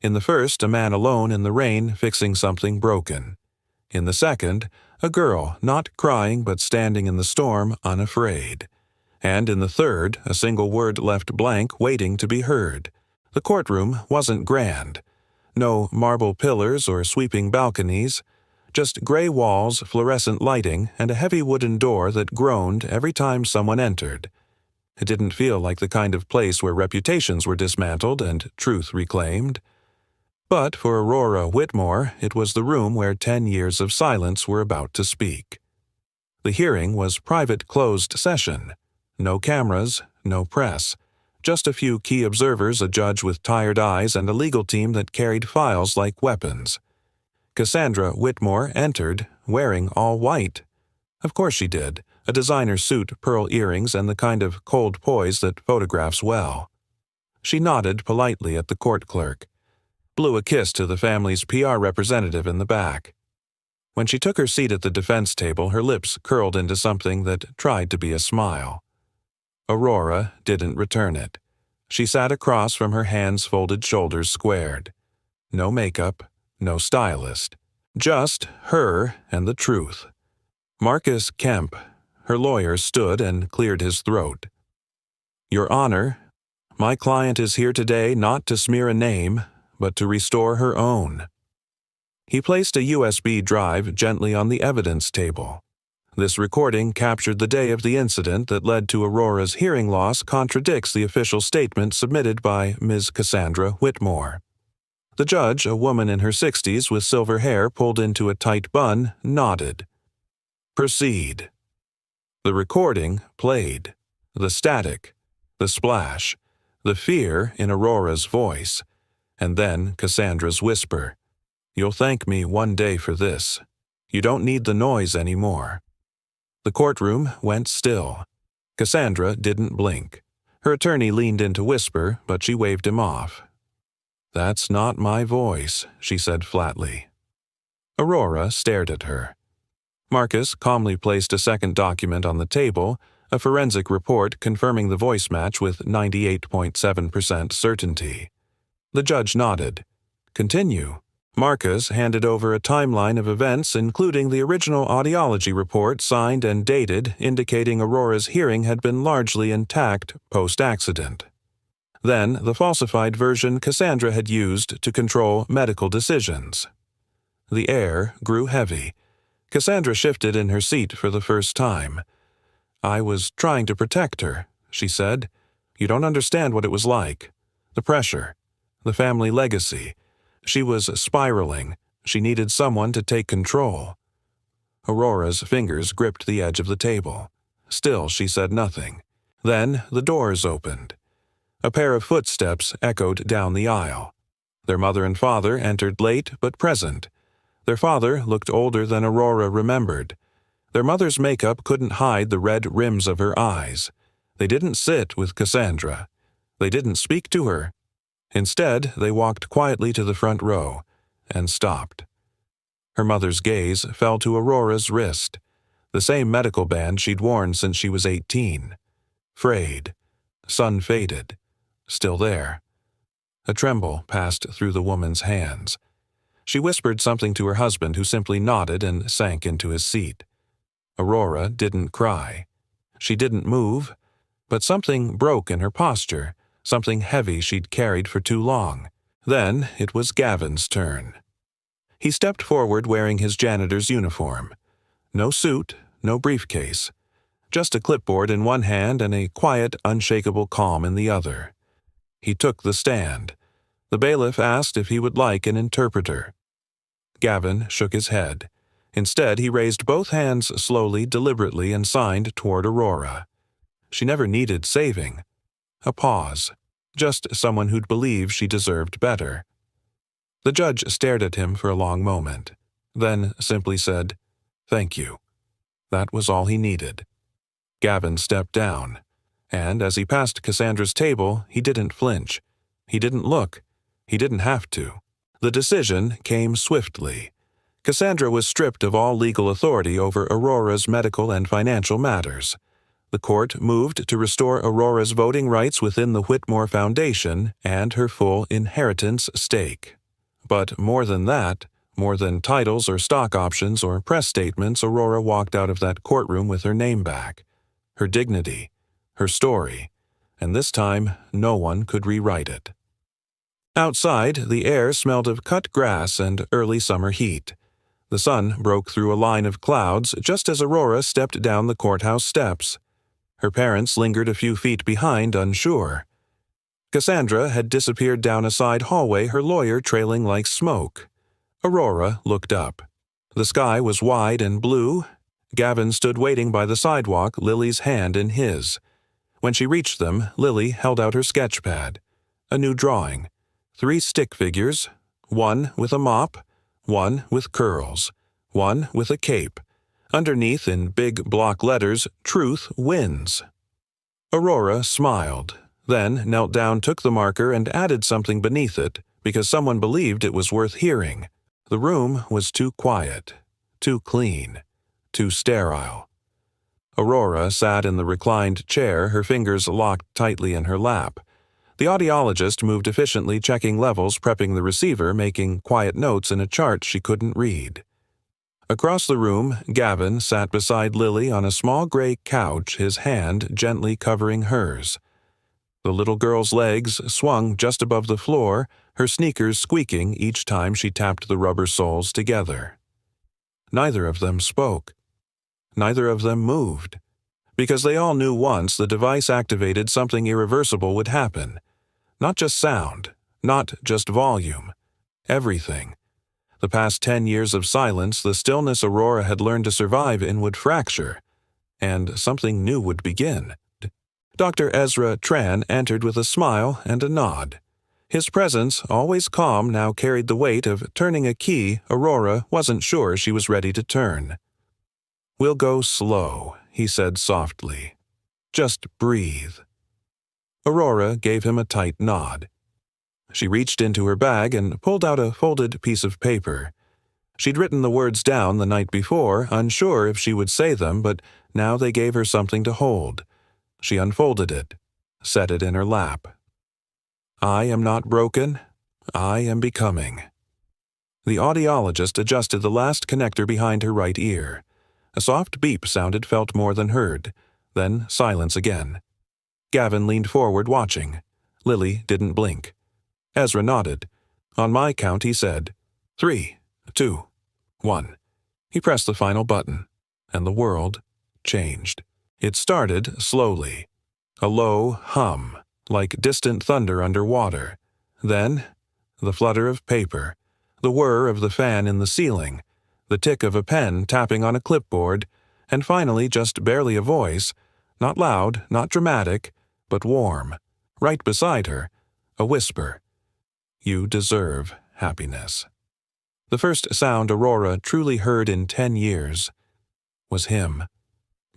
In the first, a man alone in the rain fixing something broken. In the second, a girl, not crying but standing in the storm, unafraid. And in the third, a single word left blank, waiting to be heard. The courtroom wasn't grand. No marble pillars or sweeping balconies, just gray walls, fluorescent lighting, and a heavy wooden door that groaned every time someone entered. It didn't feel like the kind of place where reputations were dismantled and truth reclaimed. But for Aurora Whitmore, it was the room where 10 years of silence were about to speak. The hearing was private closed session. No cameras, no press. Just a few key observers, a judge with tired eyes, and a legal team that carried files like weapons. Cassandra Whitmore entered, wearing all white. Of course she did, a designer suit, pearl earrings, and the kind of cold poise that photographs well. She nodded politely at the court clerk, blew a kiss to the family's PR representative in the back. When she took her seat at the defense table, her lips curled into something that tried to be a smile. Aurora didn't return it. She sat across from her, hands folded, shoulders squared. No makeup, no stylist. Just her and the truth. Marcus Kemp, her lawyer, stood and cleared his throat. "Your Honor, my client is here today not to smear a name, but to restore her own." He placed a USB drive gently on the evidence table. This recording captured the day of the incident that led to Aurora's hearing loss, contradicts the official statement submitted by Ms. Cassandra Whitmore. The judge, a woman in her 60s with silver hair pulled into a tight bun, nodded. Proceed. The recording played. The static, the splash, the fear in Aurora's voice, and then Cassandra's whisper. You'll thank me one day for this. You don't need the noise anymore. The courtroom went still. Cassandra didn't blink. Her attorney leaned in to whisper, but she waved him off. That's not my voice, she said flatly. Aurora stared at her. Marcus calmly placed a second document on the table, a forensic report confirming the voice match with 98.7% certainty. The judge nodded. Continue. Marcus handed over a timeline of events including the original audiology report signed and dated indicating Aurora's hearing had been largely intact post-accident. Then the falsified version Cassandra had used to control medical decisions. The air grew heavy. Cassandra shifted in her seat for the first time. I was trying to protect her, she said. You don't understand what it was like. The pressure. The family legacy. She was spiraling. She needed someone to take control. Aurora's fingers gripped the edge of the table. Still, she said nothing. Then the doors opened. A pair of footsteps echoed down the aisle. Their mother and father entered late but present. Their father looked older than Aurora remembered. Their mother's makeup couldn't hide the red rims of her eyes. They didn't sit with Cassandra. They didn't speak to her. Instead, they walked quietly to the front row and stopped. Her mother's gaze fell to Aurora's wrist, the same medical band she'd worn since she was 18. Frayed, sun-faded, still there. A tremble passed through the woman's hands. She whispered something to her husband, who simply nodded and sank into his seat. Aurora didn't cry. She didn't move, but something broke in her posture, something heavy she'd carried for too long. Then it was Gavin's turn. He stepped forward wearing his janitor's uniform. No suit, no briefcase. Just a clipboard in one hand and a quiet, unshakable calm in the other. He took the stand. The bailiff asked if he would like an interpreter. Gavin shook his head. Instead, he raised both hands slowly, deliberately, and signed toward Aurora. She never needed saving. A pause. Just someone who'd believe she deserved better. The judge stared at him for a long moment, then simply said, "Thank you." That was all he needed. Gavin stepped down, and as he passed Cassandra's table, he didn't flinch. He didn't look. He didn't have to. The decision came swiftly. Cassandra was stripped of all legal authority over Aurora's medical and financial matters. The court moved to restore Aurora's voting rights within the Whitmore Foundation and her full inheritance stake. But more than that, more than titles or stock options or press statements, Aurora walked out of that courtroom with her name back, her dignity, her story, and this time no one could rewrite it. Outside, the air smelled of cut grass and early summer heat. The sun broke through a line of clouds just as Aurora stepped down the courthouse steps. Her parents lingered a few feet behind, unsure. Cassandra had disappeared down a side hallway, her lawyer trailing like smoke. Aurora looked up. The sky was wide and blue. Gavin stood waiting by the sidewalk, Lily's hand in his. When she reached them, Lily held out her sketch pad. A new drawing. 3 stick figures, one with a mop, one with curls, one with a cape. Underneath, in big block letters, "Truth wins." Aurora smiled, then knelt down, took the marker, and added something beneath it, because someone believed it was worth hearing. The room was too quiet, too clean, too sterile. Aurora sat in the reclined chair, her fingers locked tightly in her lap. The audiologist moved efficiently, checking levels, prepping the receiver, making quiet notes in a chart she couldn't read. Across the room, Gavin sat beside Lily on a small gray couch, his hand gently covering hers. The little girl's legs swung just above the floor, her sneakers squeaking each time she tapped the rubber soles together. Neither of them spoke. Neither of them moved. Because they all knew once the device activated, something irreversible would happen. Not just sound, not just volume, everything. The past 10 years of silence, the stillness Aurora had learned to survive in would fracture, and something new would begin. Dr. Ezra Tran entered with a smile and a nod. His presence, always calm, now carried the weight of turning a key Aurora wasn't sure she was ready to turn. "We'll go slow," he said softly. "Just breathe." Aurora gave him a tight nod. She reached into her bag and pulled out a folded piece of paper. She'd written the words down the night before, unsure if she would say them, but now they gave her something to hold. She unfolded it, set it in her lap. "I am not broken. I am becoming." The audiologist adjusted the last connector behind her right ear. A soft beep sounded felt more than heard, then silence again. Gavin leaned forward watching. Lily didn't blink. Ezra nodded. On my count, he said, 3, 2, 1. He pressed the final button, and the world changed. It started slowly. A low hum, like distant thunder underwater. Then, the flutter of paper, the whir of the fan in the ceiling, the tick of a pen tapping on a clipboard, and finally just barely a voice, not loud, not dramatic, but warm, right beside her, a whisper. "You deserve happiness." The first sound Aurora truly heard in 10 years was him.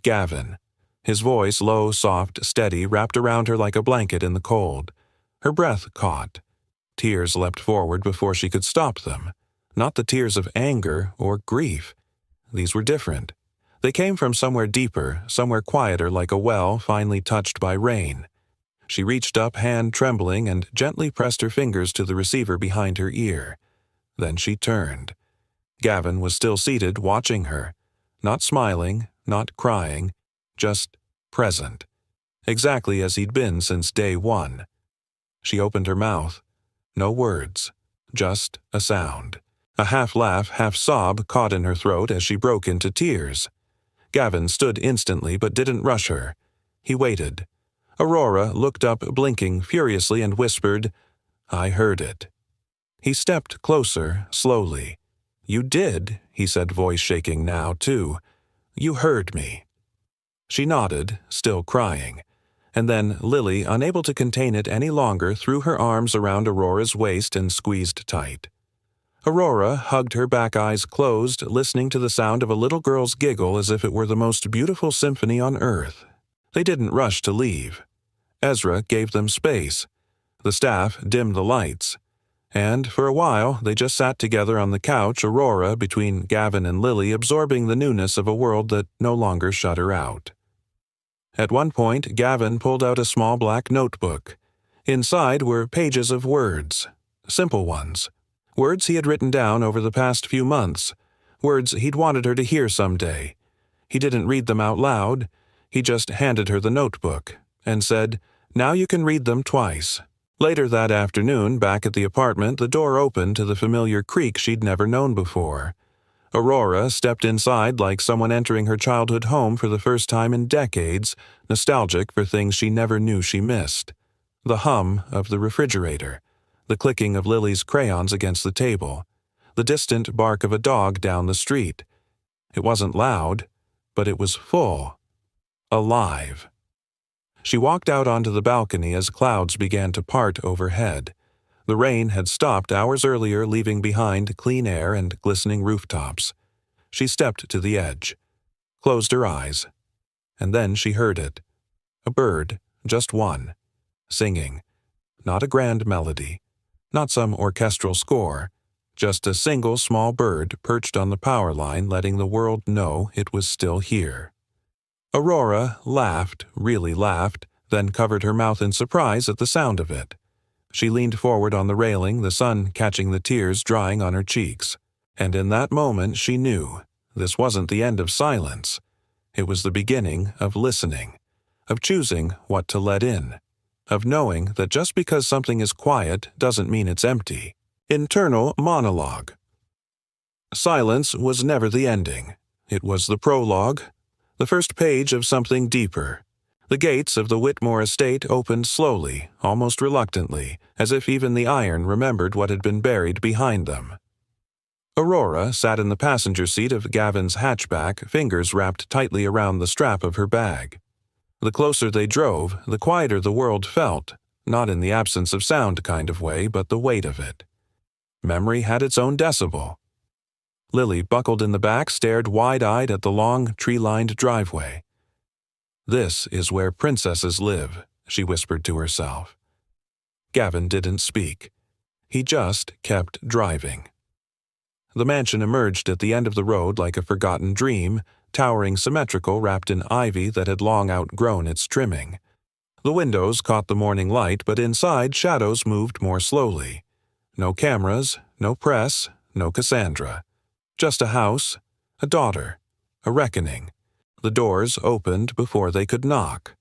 Gavin. His voice, low, soft, steady, wrapped around her like a blanket in the cold. Her breath caught. Tears leapt forward before she could stop them. Not the tears of anger or grief. These were different. They came from somewhere deeper, somewhere quieter like a well finally touched by rain. She reached up, hand trembling, and gently pressed her fingers to the receiver behind her ear. Then she turned. Gavin was still seated, watching her. Not smiling, not crying, just present. Exactly as he'd been since day one. She opened her mouth. No words, just a sound. A half-laugh, half-sob caught in her throat as she broke into tears. Gavin stood instantly but didn't rush her. He waited. Aurora looked up, blinking furiously, and whispered, "I heard it." He stepped closer, slowly. "You did," he said, voice shaking now, too. "You heard me." She nodded, still crying. And then Lily, unable to contain it any longer, threw her arms around Aurora's waist and squeezed tight. Aurora hugged her back, eyes closed, listening to the sound of a little girl's giggle as if it were the most beautiful symphony on earth. They didn't rush to leave. Ezra gave them space. The staff dimmed the lights. And for a while, they just sat together on the couch, Aurora between Gavin and Lily, absorbing the newness of a world that no longer shut her out. At one point, Gavin pulled out a small black notebook. Inside were pages of words, simple ones. Words he had written down over the past few months, words he'd wanted her to hear someday. He didn't read them out loud. He just handed her the notebook and said, "Now you can read them twice." Later that afternoon, back at the apartment, the door opened to the familiar creak she'd never known before. Aurora stepped inside like someone entering her childhood home for the first time in decades, nostalgic for things she never knew she missed. The hum of the refrigerator, the clicking of Lily's crayons against the table, the distant bark of a dog down the street. It wasn't loud, but it was full, alive. She walked out onto the balcony as clouds began to part overhead. The rain had stopped hours earlier, leaving behind clean air and glistening rooftops. She stepped to the edge, closed her eyes, and then she heard it. A bird, just one, singing. Not a grand melody, not some orchestral score, just a single small bird perched on the power line, letting the world know it was still here. Aurora laughed, really laughed, then covered her mouth in surprise at the sound of it. She leaned forward on the railing, the sun catching the tears drying on her cheeks. And in that moment she knew this wasn't the end of silence. It was the beginning of listening, of choosing what to let in, of knowing that just because something is quiet doesn't mean it's empty. Internal monologue. Silence was never the ending. It was the prologue, the first page of something deeper. The gates of the Whitmore estate opened slowly, almost reluctantly, as if even the iron remembered what had been buried behind them. Aurora sat in the passenger seat of Gavin's hatchback, fingers wrapped tightly around the strap of her bag. The closer they drove, the quieter the world felt, not in the absence of sound kind of way, but the weight of it. Memory had its own decibel. Lily, buckled in the back, stared wide-eyed at the long, tree-lined driveway. "This is where princesses live," she whispered to herself. Gavin didn't speak. He just kept driving. The mansion emerged at the end of the road like a forgotten dream, towering symmetrical wrapped in ivy that had long outgrown its trimming. The windows caught the morning light, but inside shadows moved more slowly. No cameras, no press, no Cassandra. Just a house, a daughter, a reckoning. The doors opened before they could knock.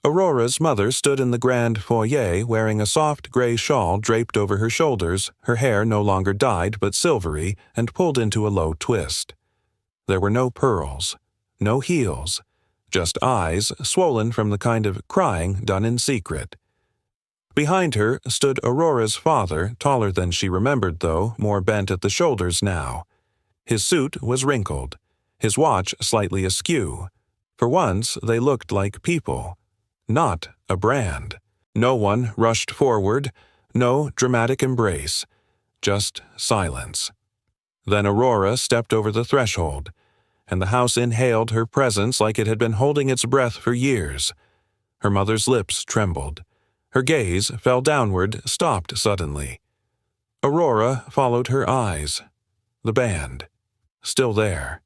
Aurora's mother stood in the grand foyer wearing a soft gray shawl draped over her shoulders, her hair no longer dyed but silvery and pulled into a low twist. There were no pearls, no heels, just eyes swollen from the kind of crying done in secret. Behind her stood Aurora's father, taller than she remembered though, more bent at the shoulders now. His suit was wrinkled, his watch slightly askew. For once they looked like people, not a brand. No one rushed forward, no dramatic embrace, just silence. Then Aurora stepped over the threshold, and the house inhaled her presence like it had been holding its breath for years. Her mother's lips trembled. Her gaze fell downward, stopped suddenly. Aurora followed her eyes. The band. Still there.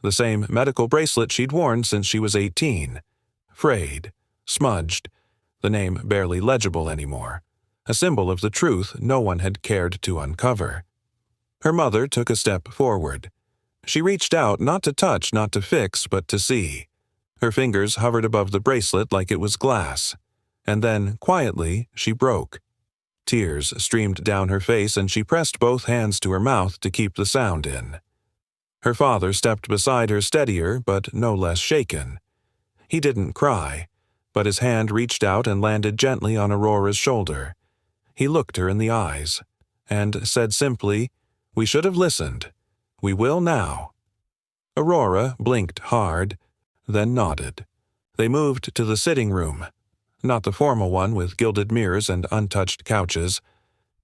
The same medical bracelet she'd worn since she was 18. Frayed. Smudged. The name barely legible anymore. A symbol of the truth no one had cared to uncover. Her mother took a step forward. She reached out, not to touch, not to fix, but to see. Her fingers hovered above the bracelet like it was glass. And then, quietly, she broke. Tears streamed down her face and she pressed both hands to her mouth to keep the sound in. Her father stepped beside her, steadier but no less shaken. He didn't cry, but his hand reached out and landed gently on Aurora's shoulder. He looked her in the eyes and said simply, "We should have listened. We will now." Aurora blinked hard, then nodded. They moved to the sitting room, not the formal one with gilded mirrors and untouched couches,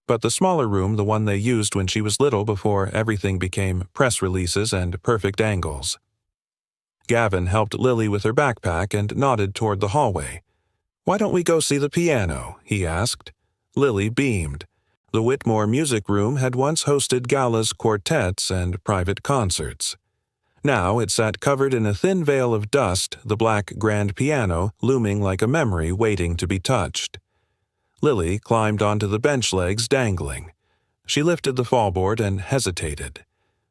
but the smaller room, the one they used when she was little before everything became press releases and perfect angles. Gavin helped Lily with her backpack and nodded toward the hallway. "Why don't we go see the piano?" he asked. Lily beamed. The Whitmore Music Room had once hosted galas, quartets, and private concerts. Now it sat covered in a thin veil of dust, the black grand piano looming like a memory waiting to be touched. Lily climbed onto the bench legs dangling. She lifted the fallboard and hesitated.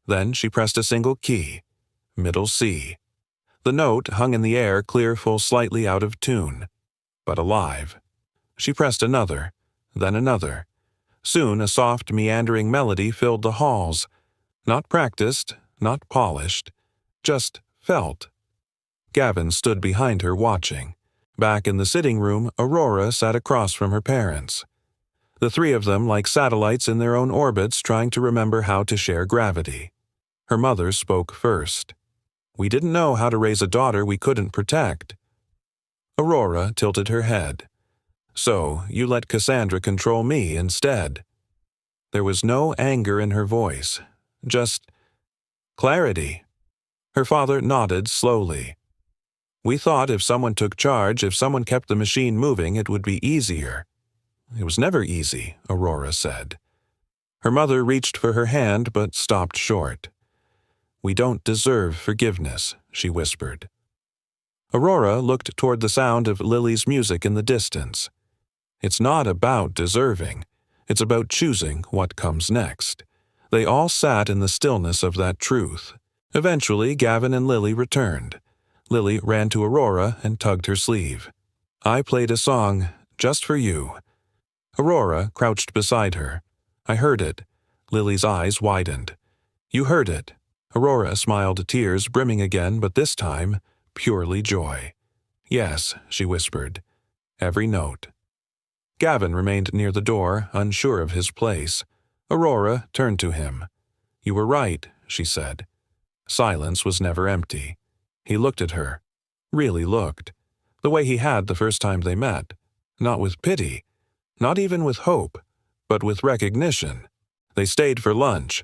Then she pressed a single key, middle C. The note hung in the air, clear, full, slightly out of tune, but alive. She pressed another, then another. Soon a soft, meandering melody filled the halls. Not practiced, not polished, just felt. Gavin stood behind her watching. Back in the sitting room, Aurora sat across from her parents. The three of them like satellites in their own orbits trying to remember how to share gravity. Her mother spoke first. "We didn't know how to raise a daughter we couldn't protect." Aurora tilted her head. "So you let Cassandra control me instead." There was no anger in her voice, just clarity. Her father nodded slowly. "We thought if someone took charge, if someone kept the machine moving, it would be easier." "It was never easy," Aurora said. Her mother reached for her hand but stopped short. "We don't deserve forgiveness," she whispered. Aurora looked toward the sound of Lily's music in the distance. It's not about deserving. It's about choosing what comes next. They all sat in the stillness of that truth. Eventually, Gavin and Lily returned. Lily ran to Aurora and tugged her sleeve. "I played a song just for you." Aurora crouched beside her. "I heard it." Lily's eyes widened. "You heard it." Aurora smiled, tears brimming again, but this time purely joy. Yes, she whispered. Every note. Gavin remained near the door, unsure of his place. Aurora turned to him. You were right, she said. Silence was never empty. He looked at her. Really looked. The way he had the first time they met. Not with pity. Not even with hope. But with recognition. They stayed for lunch.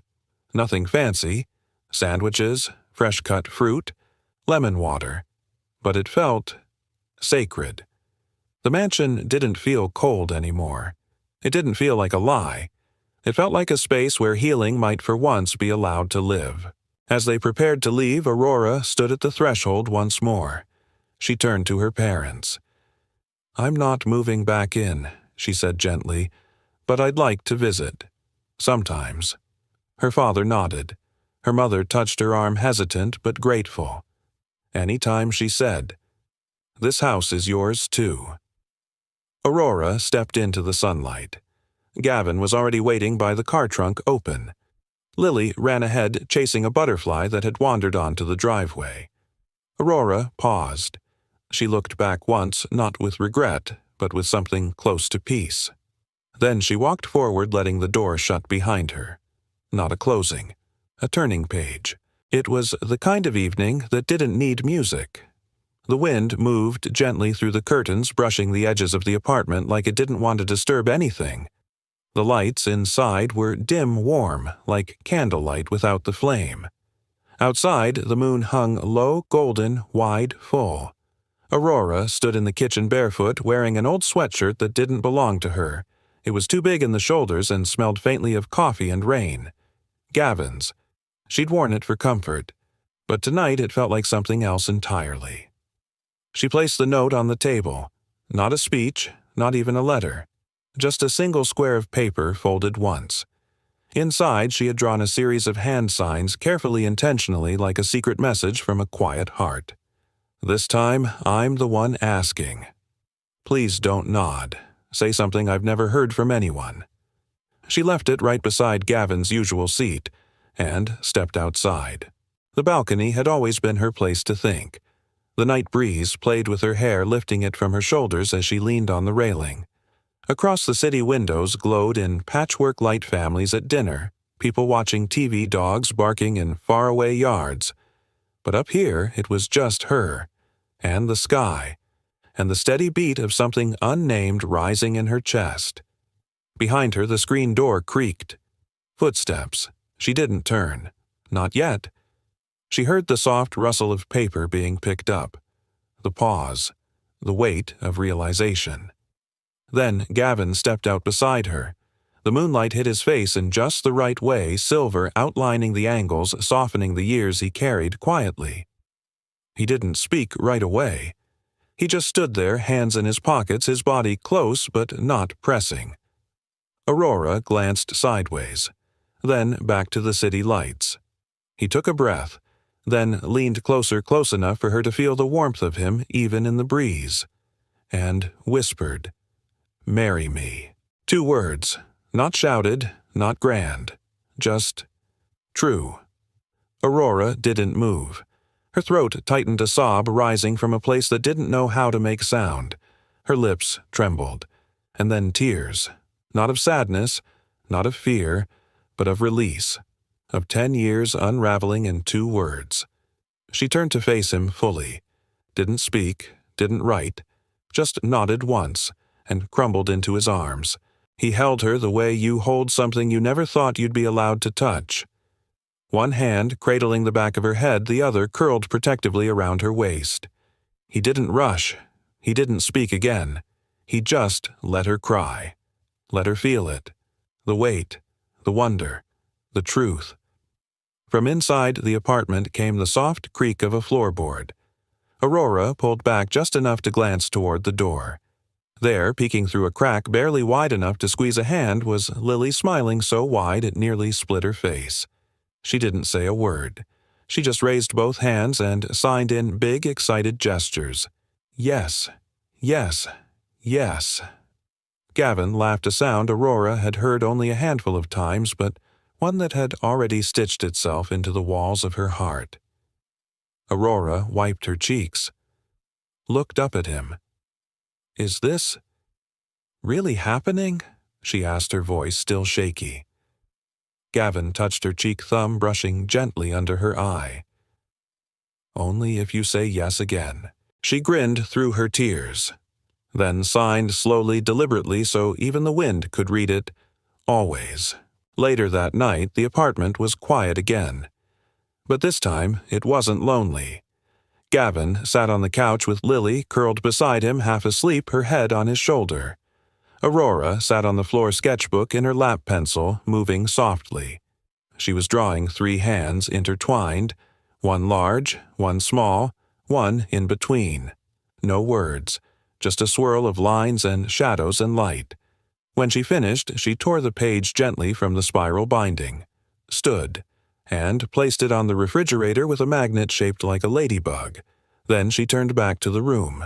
Nothing fancy. Sandwiches, fresh-cut fruit, lemon water. But it felt sacred. The mansion didn't feel cold anymore. It didn't feel like a lie. It felt like a space where healing might for once be allowed to live. As they prepared to leave, Aurora stood at the threshold once more. She turned to her parents. I'm not moving back in, she said gently, but I'd like to visit. Sometimes. Her father nodded. Her mother touched her arm, hesitant but grateful. Any time, she said. This house is yours too. Aurora stepped into the sunlight. Gavin was already waiting by the car trunk open. Lily ran ahead, chasing a butterfly that had wandered onto the driveway. Aurora paused. She looked back once, not with regret, but with something close to peace. Then she walked forward, letting the door shut behind her. Not a closing. A turning page. It was the kind of evening that didn't need music. The wind moved gently through the curtains, brushing the edges of the apartment like it didn't want to disturb anything. The lights inside were dim warm, like candlelight without the flame. Outside, the moon hung low, golden, wide, full. Aurora stood in the kitchen barefoot, wearing an old sweatshirt that didn't belong to her. It was too big in the shoulders and smelled faintly of coffee and rain. Gavin's. She'd worn it for comfort, but tonight it felt like something else entirely. She placed the note on the table. Not a speech, not even a letter. Just a single square of paper folded once. Inside, she had drawn a series of hand signs, carefully intentionally, like a secret message from a quiet heart. This time, I'm the one asking. Please don't nod. Say something I've never heard from anyone. She left it right beside Gavin's usual seat, and stepped outside. The balcony had always been her place to think. The night breeze played with her hair, lifting it from her shoulders as she leaned on the railing. Across the city windows glowed in patchwork light families at dinner, people watching TV, dogs barking in faraway yards. But up here it was just her, and the sky, and the steady beat of something unnamed rising in her chest. Behind her the screen door creaked. Footsteps. She didn't turn. Not yet. She heard the soft rustle of paper being picked up. The pause. The weight of realization. Then Gavin stepped out beside her. The moonlight hit his face in just the right way, silver outlining the angles, softening the years he carried quietly. He didn't speak right away. He just stood there, hands in his pockets, his body close but not pressing. Aurora glanced sideways, then back to the city lights. He took a breath, then leaned closer, close enough for her to feel the warmth of him even in the breeze, and whispered, Marry me. 2 words, not shouted, not grand, just true. Aurora didn't move. Her throat tightened a sob rising from a place that didn't know how to make sound. Her lips trembled, and then tears, not of sadness, not of fear, but of release, of 10 years unraveling in 2 words. She turned to face him fully, didn't speak, didn't write, just nodded once, and crumbled into his arms. He held her the way you hold something you never thought you'd be allowed to touch. One hand cradling the back of her head, the other curled protectively around her waist. He didn't rush. He didn't speak again. He just let her cry. Let her feel it. The weight, the wonder, the truth. From inside the apartment came the soft creak of a floorboard. Aurora pulled back just enough to glance toward the door. There, peeking through a crack barely wide enough to squeeze a hand, was Lily, smiling so wide it nearly split her face. She didn't say a word. She just raised both hands and signed in big, excited gestures. Yes, yes, yes. Gavin laughed a sound Aurora had heard only a handful of times, but one that had already stitched itself into the walls of her heart. Aurora wiped her cheeks. looked up at him. "Is this really happening?" she asked, her voice still shaky. Gavin touched her cheek thumb, brushing gently under her eye. "Only if you say yes again." She grinned through her tears, then signed slowly, deliberately, so even the wind could read it. Always. Later that night, the apartment was quiet again. But this time, it wasn't lonely. Gavin sat on the couch with Lily curled beside him, half asleep, her head on his shoulder. Aurora sat on the floor, sketchbook in her lap pencil, moving softly. She was drawing 3 hands intertwined, one large, one small, one in between. No words, just a swirl of lines and shadows and light. When she finished, she tore the page gently from the spiral binding, stood, and placed it on the refrigerator with a magnet shaped like a ladybug. Then she turned back to the room.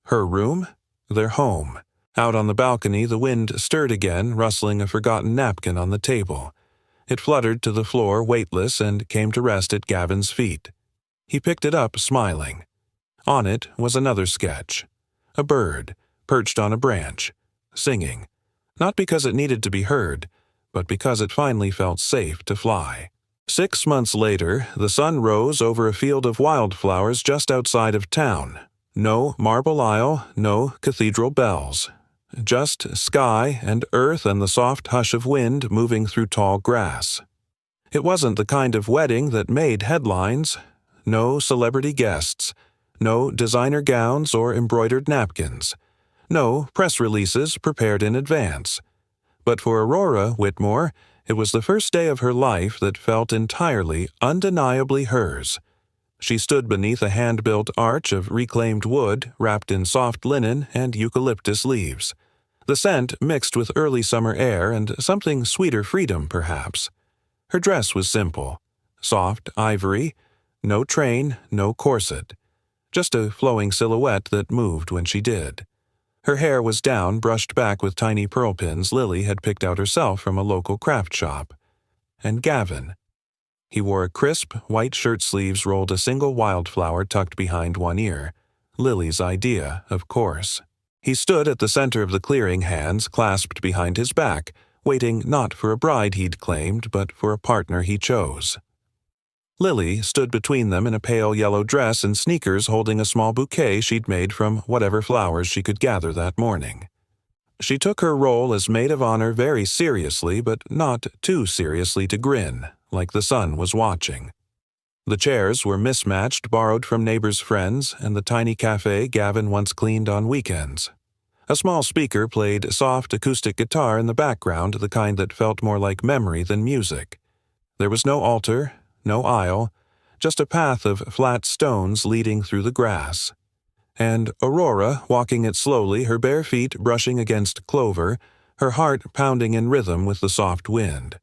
Her room? Their home. Out on the balcony, the wind stirred again, rustling a forgotten napkin on the table. It fluttered to the floor, weightless, and came to rest at Gavin's feet. He picked it up, smiling. On it was another sketch. A bird, perched on a branch, singing. Not because it needed to be heard, but because it finally felt safe to fly. 6 months later, the sun rose over a field of wildflowers just outside of town. No marble aisle, no cathedral bells. Just sky and earth and the soft hush of wind moving through tall grass. It wasn't the kind of wedding that made headlines. No celebrity guests. No designer gowns or embroidered napkins. No press releases prepared in advance. But for Aurora Whitmore, it was the first day of her life that felt entirely, undeniably hers. She stood beneath a hand-built arch of reclaimed wood wrapped in soft linen and eucalyptus leaves. The scent mixed with early summer air and something sweeter freedom, perhaps. Her dress was simple, soft ivory, no train, no corset, just a flowing silhouette that moved when she did. Her hair was down, brushed back with tiny pearl pins Lily had picked out herself from a local craft shop. And Gavin. He wore a crisp, white shirt sleeves, rolled a single wildflower tucked behind one ear. Lily's idea, of course. He stood at the center of the clearing, hands clasped behind his back, waiting not for a bride he'd claimed, but for a partner he chose. Lily stood between them in a pale yellow dress and sneakers, holding a small bouquet she'd made from whatever flowers she could gather that morning. She took her role as maid of honor very seriously, but not too seriously to grin, like the sun was watching. The chairs were mismatched, borrowed from neighbors' friends, and the tiny cafe Gavin once cleaned on weekends. A small speaker played soft acoustic guitar in the background, the kind that felt more like memory than music. There was no altar, no aisle, just a path of flat stones leading through the grass. And Aurora, walking it slowly, her bare feet brushing against clover, her heart pounding in rhythm with the soft wind.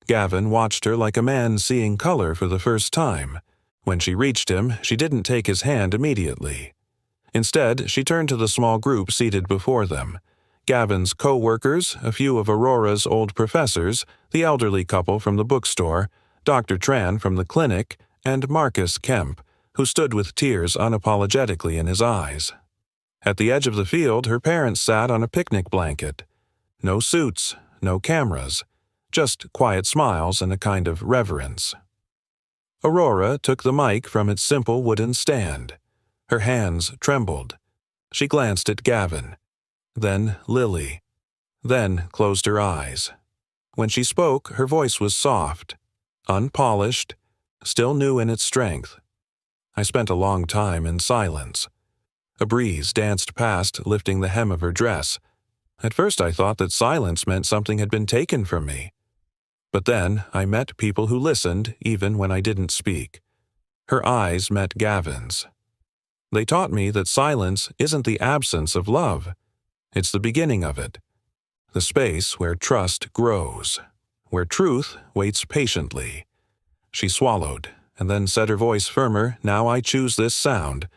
Gavin watched her like a man seeing color for the first time. When she reached him, she didn't take his hand immediately. Instead, she turned to the small group seated before them. Gavin's co-workers, a few of Aurora's old professors, the elderly couple from the bookstore, Dr. Tran from the clinic, and Marcus Kemp, who stood with tears unapologetically in his eyes. At the edge of the field, her parents sat on a picnic blanket. No suits, no cameras, just quiet smiles and a kind of reverence. Aurora took the mic from its simple wooden stand. Her hands trembled. She glanced at Gavin, then Lily, then closed her eyes. When she spoke, her voice was soft, unpolished, still new in its strength. I spent a long time in silence. A breeze danced past, lifting the hem of her dress. At first I thought that silence meant something had been taken from me. But then I met people who listened even when I didn't speak. Her eyes met Gavin's. They taught me that silence isn't the absence of love. It's the beginning of it. The space where trust grows, where truth waits patiently. She swallowed, and then said, her voice firmer, "Now I choose this sound,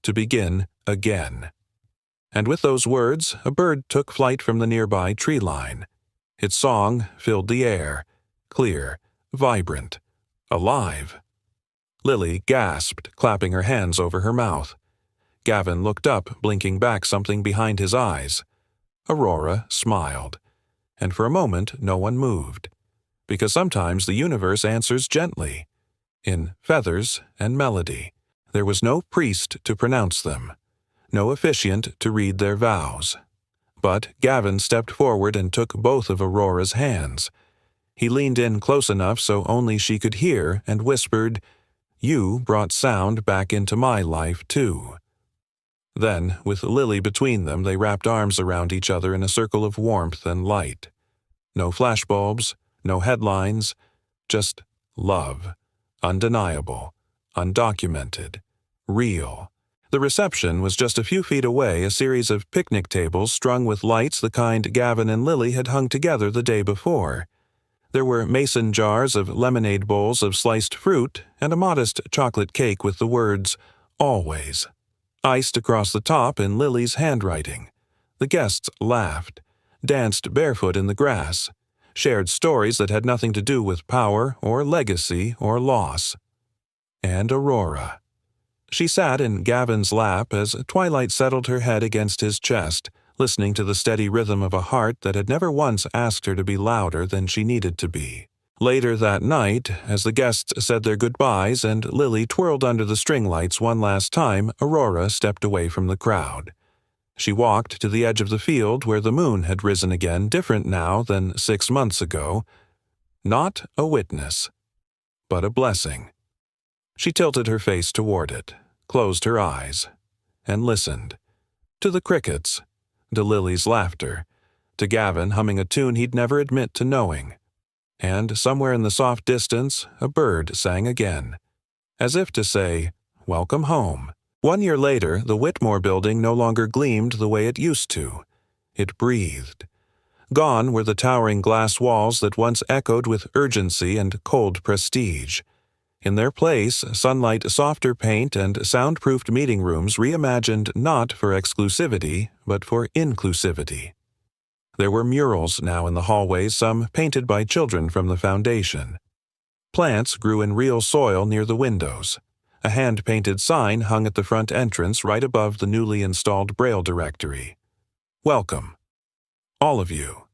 to begin again." And with those words, a bird took flight from the nearby tree line. Its song filled the air, clear, vibrant, alive. Lily gasped, clapping her hands over her mouth. Gavin looked up, blinking back something behind his eyes. Aurora smiled, and for a moment no one moved, because sometimes the universe answers gently, in feathers and melody. There was no priest to pronounce them, no officiant to read their vows. But Gavin stepped forward and took both of Aurora's hands. He leaned in close enough so only she could hear and whispered, "You brought sound back into my life, too." Then, with Lily between them, they wrapped arms around each other in a circle of warmth and light. No flashbulbs, no headlines, just love. Undeniable, undocumented, real. The reception was just a few feet away, a series of picnic tables strung with lights the kind Gavin and Lily had hung together the day before. There were mason jars of lemonade bowls of sliced fruit and a modest chocolate cake with the words, "Always," iced across the top in Lily's handwriting. The guests laughed, danced barefoot in the grass, shared stories that had nothing to do with power or legacy or loss. And Aurora. She sat in Gavin's lap as twilight settled her head against his chest, listening to the steady rhythm of a heart that had never once asked her to be louder than she needed to be. Later that night, as the guests said their goodbyes and Lily twirled under the string lights one last time, Aurora stepped away from the crowd. She walked to the edge of the field where the moon had risen again, different now than 6 months ago. Not a witness, but a blessing. She tilted her face toward it, closed her eyes, and listened. To the crickets, to Lily's laughter, to Gavin humming a tune he'd never admit to knowing. And somewhere in the soft distance, a bird sang again, as if to say, "Welcome home." 1 year later, the Whitmore building no longer gleamed the way it used to. It breathed. Gone were the towering glass walls that once echoed with urgency and cold prestige. In their place, sunlight, softer paint, and soundproofed meeting rooms reimagined not for exclusivity, but for inclusivity. There were murals now in the hallways, some painted by children from the foundation. Plants grew in real soil near the windows. A hand-painted sign hung at the front entrance right above the newly installed Braille directory. Welcome, all of you.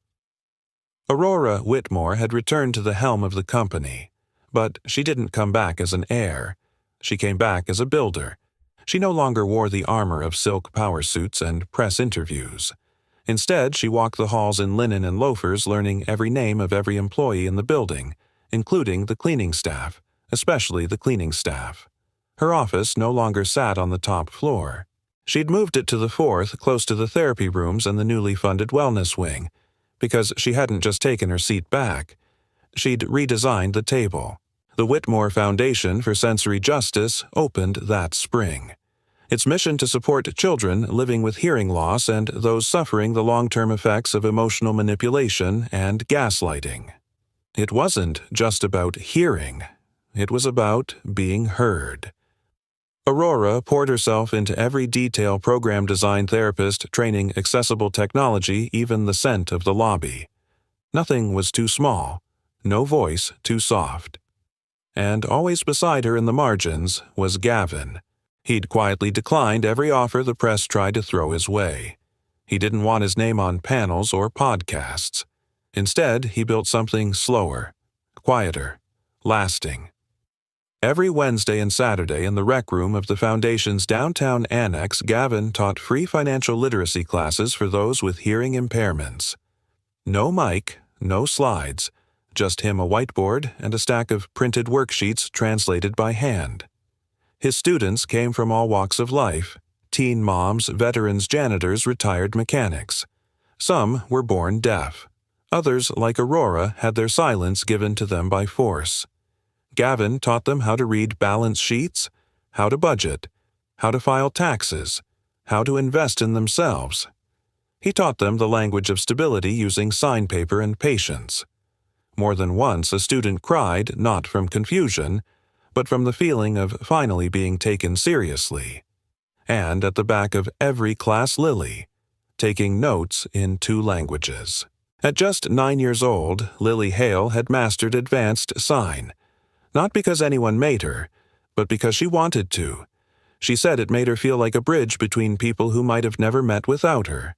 Aurora Whitmore had returned to the helm of the company. But she didn't come back as an heir. She came back as a builder. She no longer wore the armor of silk power suits and press interviews. Instead, she walked the halls in linen and loafers, learning every name of every employee in the building, including the cleaning staff, especially the cleaning staff. Her office no longer sat on the top floor. She'd moved it to the fourth, close to the therapy rooms and the newly funded wellness wing, because she hadn't just taken her seat back. She'd redesigned the table. The Whitmore Foundation for Sensory Justice opened that spring. Its mission to support children living with hearing loss and those suffering the long-term effects of emotional manipulation and gaslighting. It wasn't just about hearing. It was about being heard. Aurora poured herself into every detail program design therapist training accessible technology, even the scent of the lobby. Nothing was too small. No voice too soft. And always beside her in the margins was Gavin. He'd quietly declined every offer the press tried to throw his way. He didn't want his name on panels or podcasts. Instead, he built something slower, quieter, lasting. Every Wednesday and Saturday in the rec room of the Foundation's downtown annex, Gavin taught free financial literacy classes for those with hearing impairments. No mic, no slides. Just him, a whiteboard, and a stack of printed worksheets translated by hand. His students came from all walks of life: teen moms, veterans, janitors, retired mechanics. Some were born deaf. Others, like Aurora, had their silence given to them by force. Gavin taught them how to read balance sheets, how to budget, how to file taxes, how to invest in themselves. He taught them the language of stability using sign paper and patience. More than once, a student cried, not from confusion, but from the feeling of finally being taken seriously. And at the back of every class, Lily, taking notes in 2 languages. At just 9 years old, Lily Hale had mastered advanced sign, not because anyone made her, but because she wanted to. She said it made her feel like a bridge between people who might have never met without her.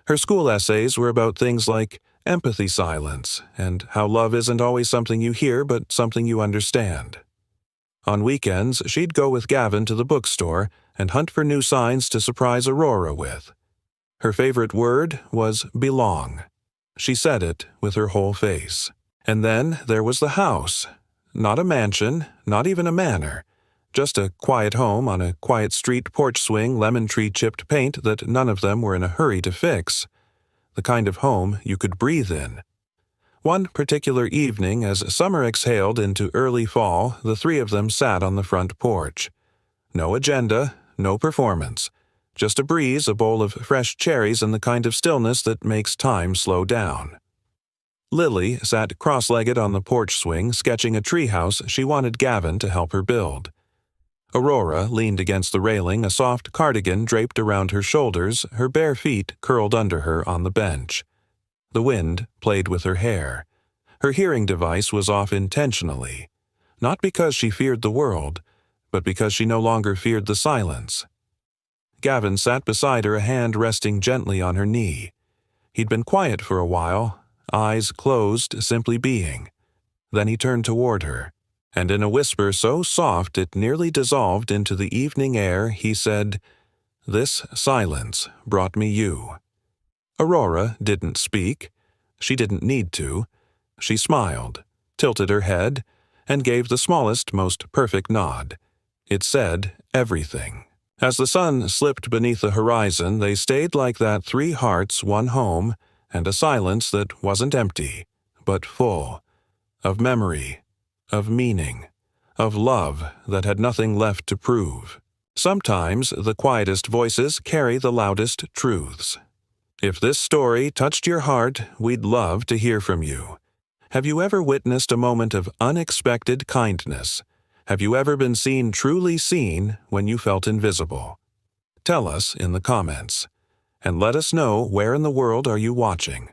Her school essays were about things like empathy silence and how love isn't always something you hear but something you understand. On weekends, she'd go with Gavin to the bookstore and hunt for new signs to surprise Aurora with. Her favorite word was belong. She said it with her whole face. And then there was the house. Not a mansion, not even a manor. Just a quiet home on a quiet street porch swing lemon tree chipped paint that none of them were in a hurry to fix. The kind of home you could breathe in. One particular evening, as summer exhaled into early fall, the three of them sat on the front porch. No agenda, no performance. Just a breeze, a bowl of fresh cherries, and the kind of stillness that makes time slow down. Lily sat cross-legged on the porch swing, sketching a treehouse she wanted Gavin to help her build. Aurora leaned against the railing, a soft cardigan draped around her shoulders, her bare feet curled under her on the bench. The wind played with her hair. Her hearing device was off intentionally, not because she feared the world, but because she no longer feared the silence. Gavin sat beside her, a hand resting gently on her knee. He'd been quiet for a while, eyes closed, simply being. Then he turned toward her, and in a whisper so soft it nearly dissolved into the evening air, he said, "This silence brought me you." Aurora didn't speak. She didn't need to. She smiled, tilted her head, and gave the smallest, most perfect nod. It said everything. As the sun slipped beneath the horizon, they stayed like that, three hearts, one home, and a silence that wasn't empty, but full, of memory, of meaning, of love that had nothing left to prove. Sometimes the quietest voices carry the loudest truths. If this story touched your heart, we'd love to hear from you. Have you ever witnessed a moment of unexpected kindness? Have you ever been seen truly seen when you felt invisible? Tell us in the comments. And let us know where in the world are you watching.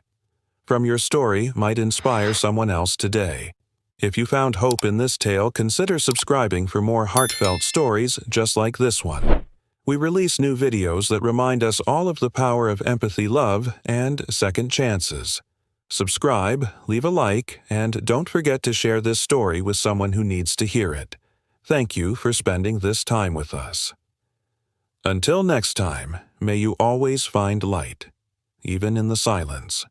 From your story might inspire someone else today. If you found hope in this tale, consider subscribing for more heartfelt stories just like this one. We release new videos that remind us all of the power of empathy, love, and second chances. Subscribe, leave a like, and don't forget to share this story with someone who needs to hear it. Thank you for spending this time with us. Until next time, may you always find light, even in the silence.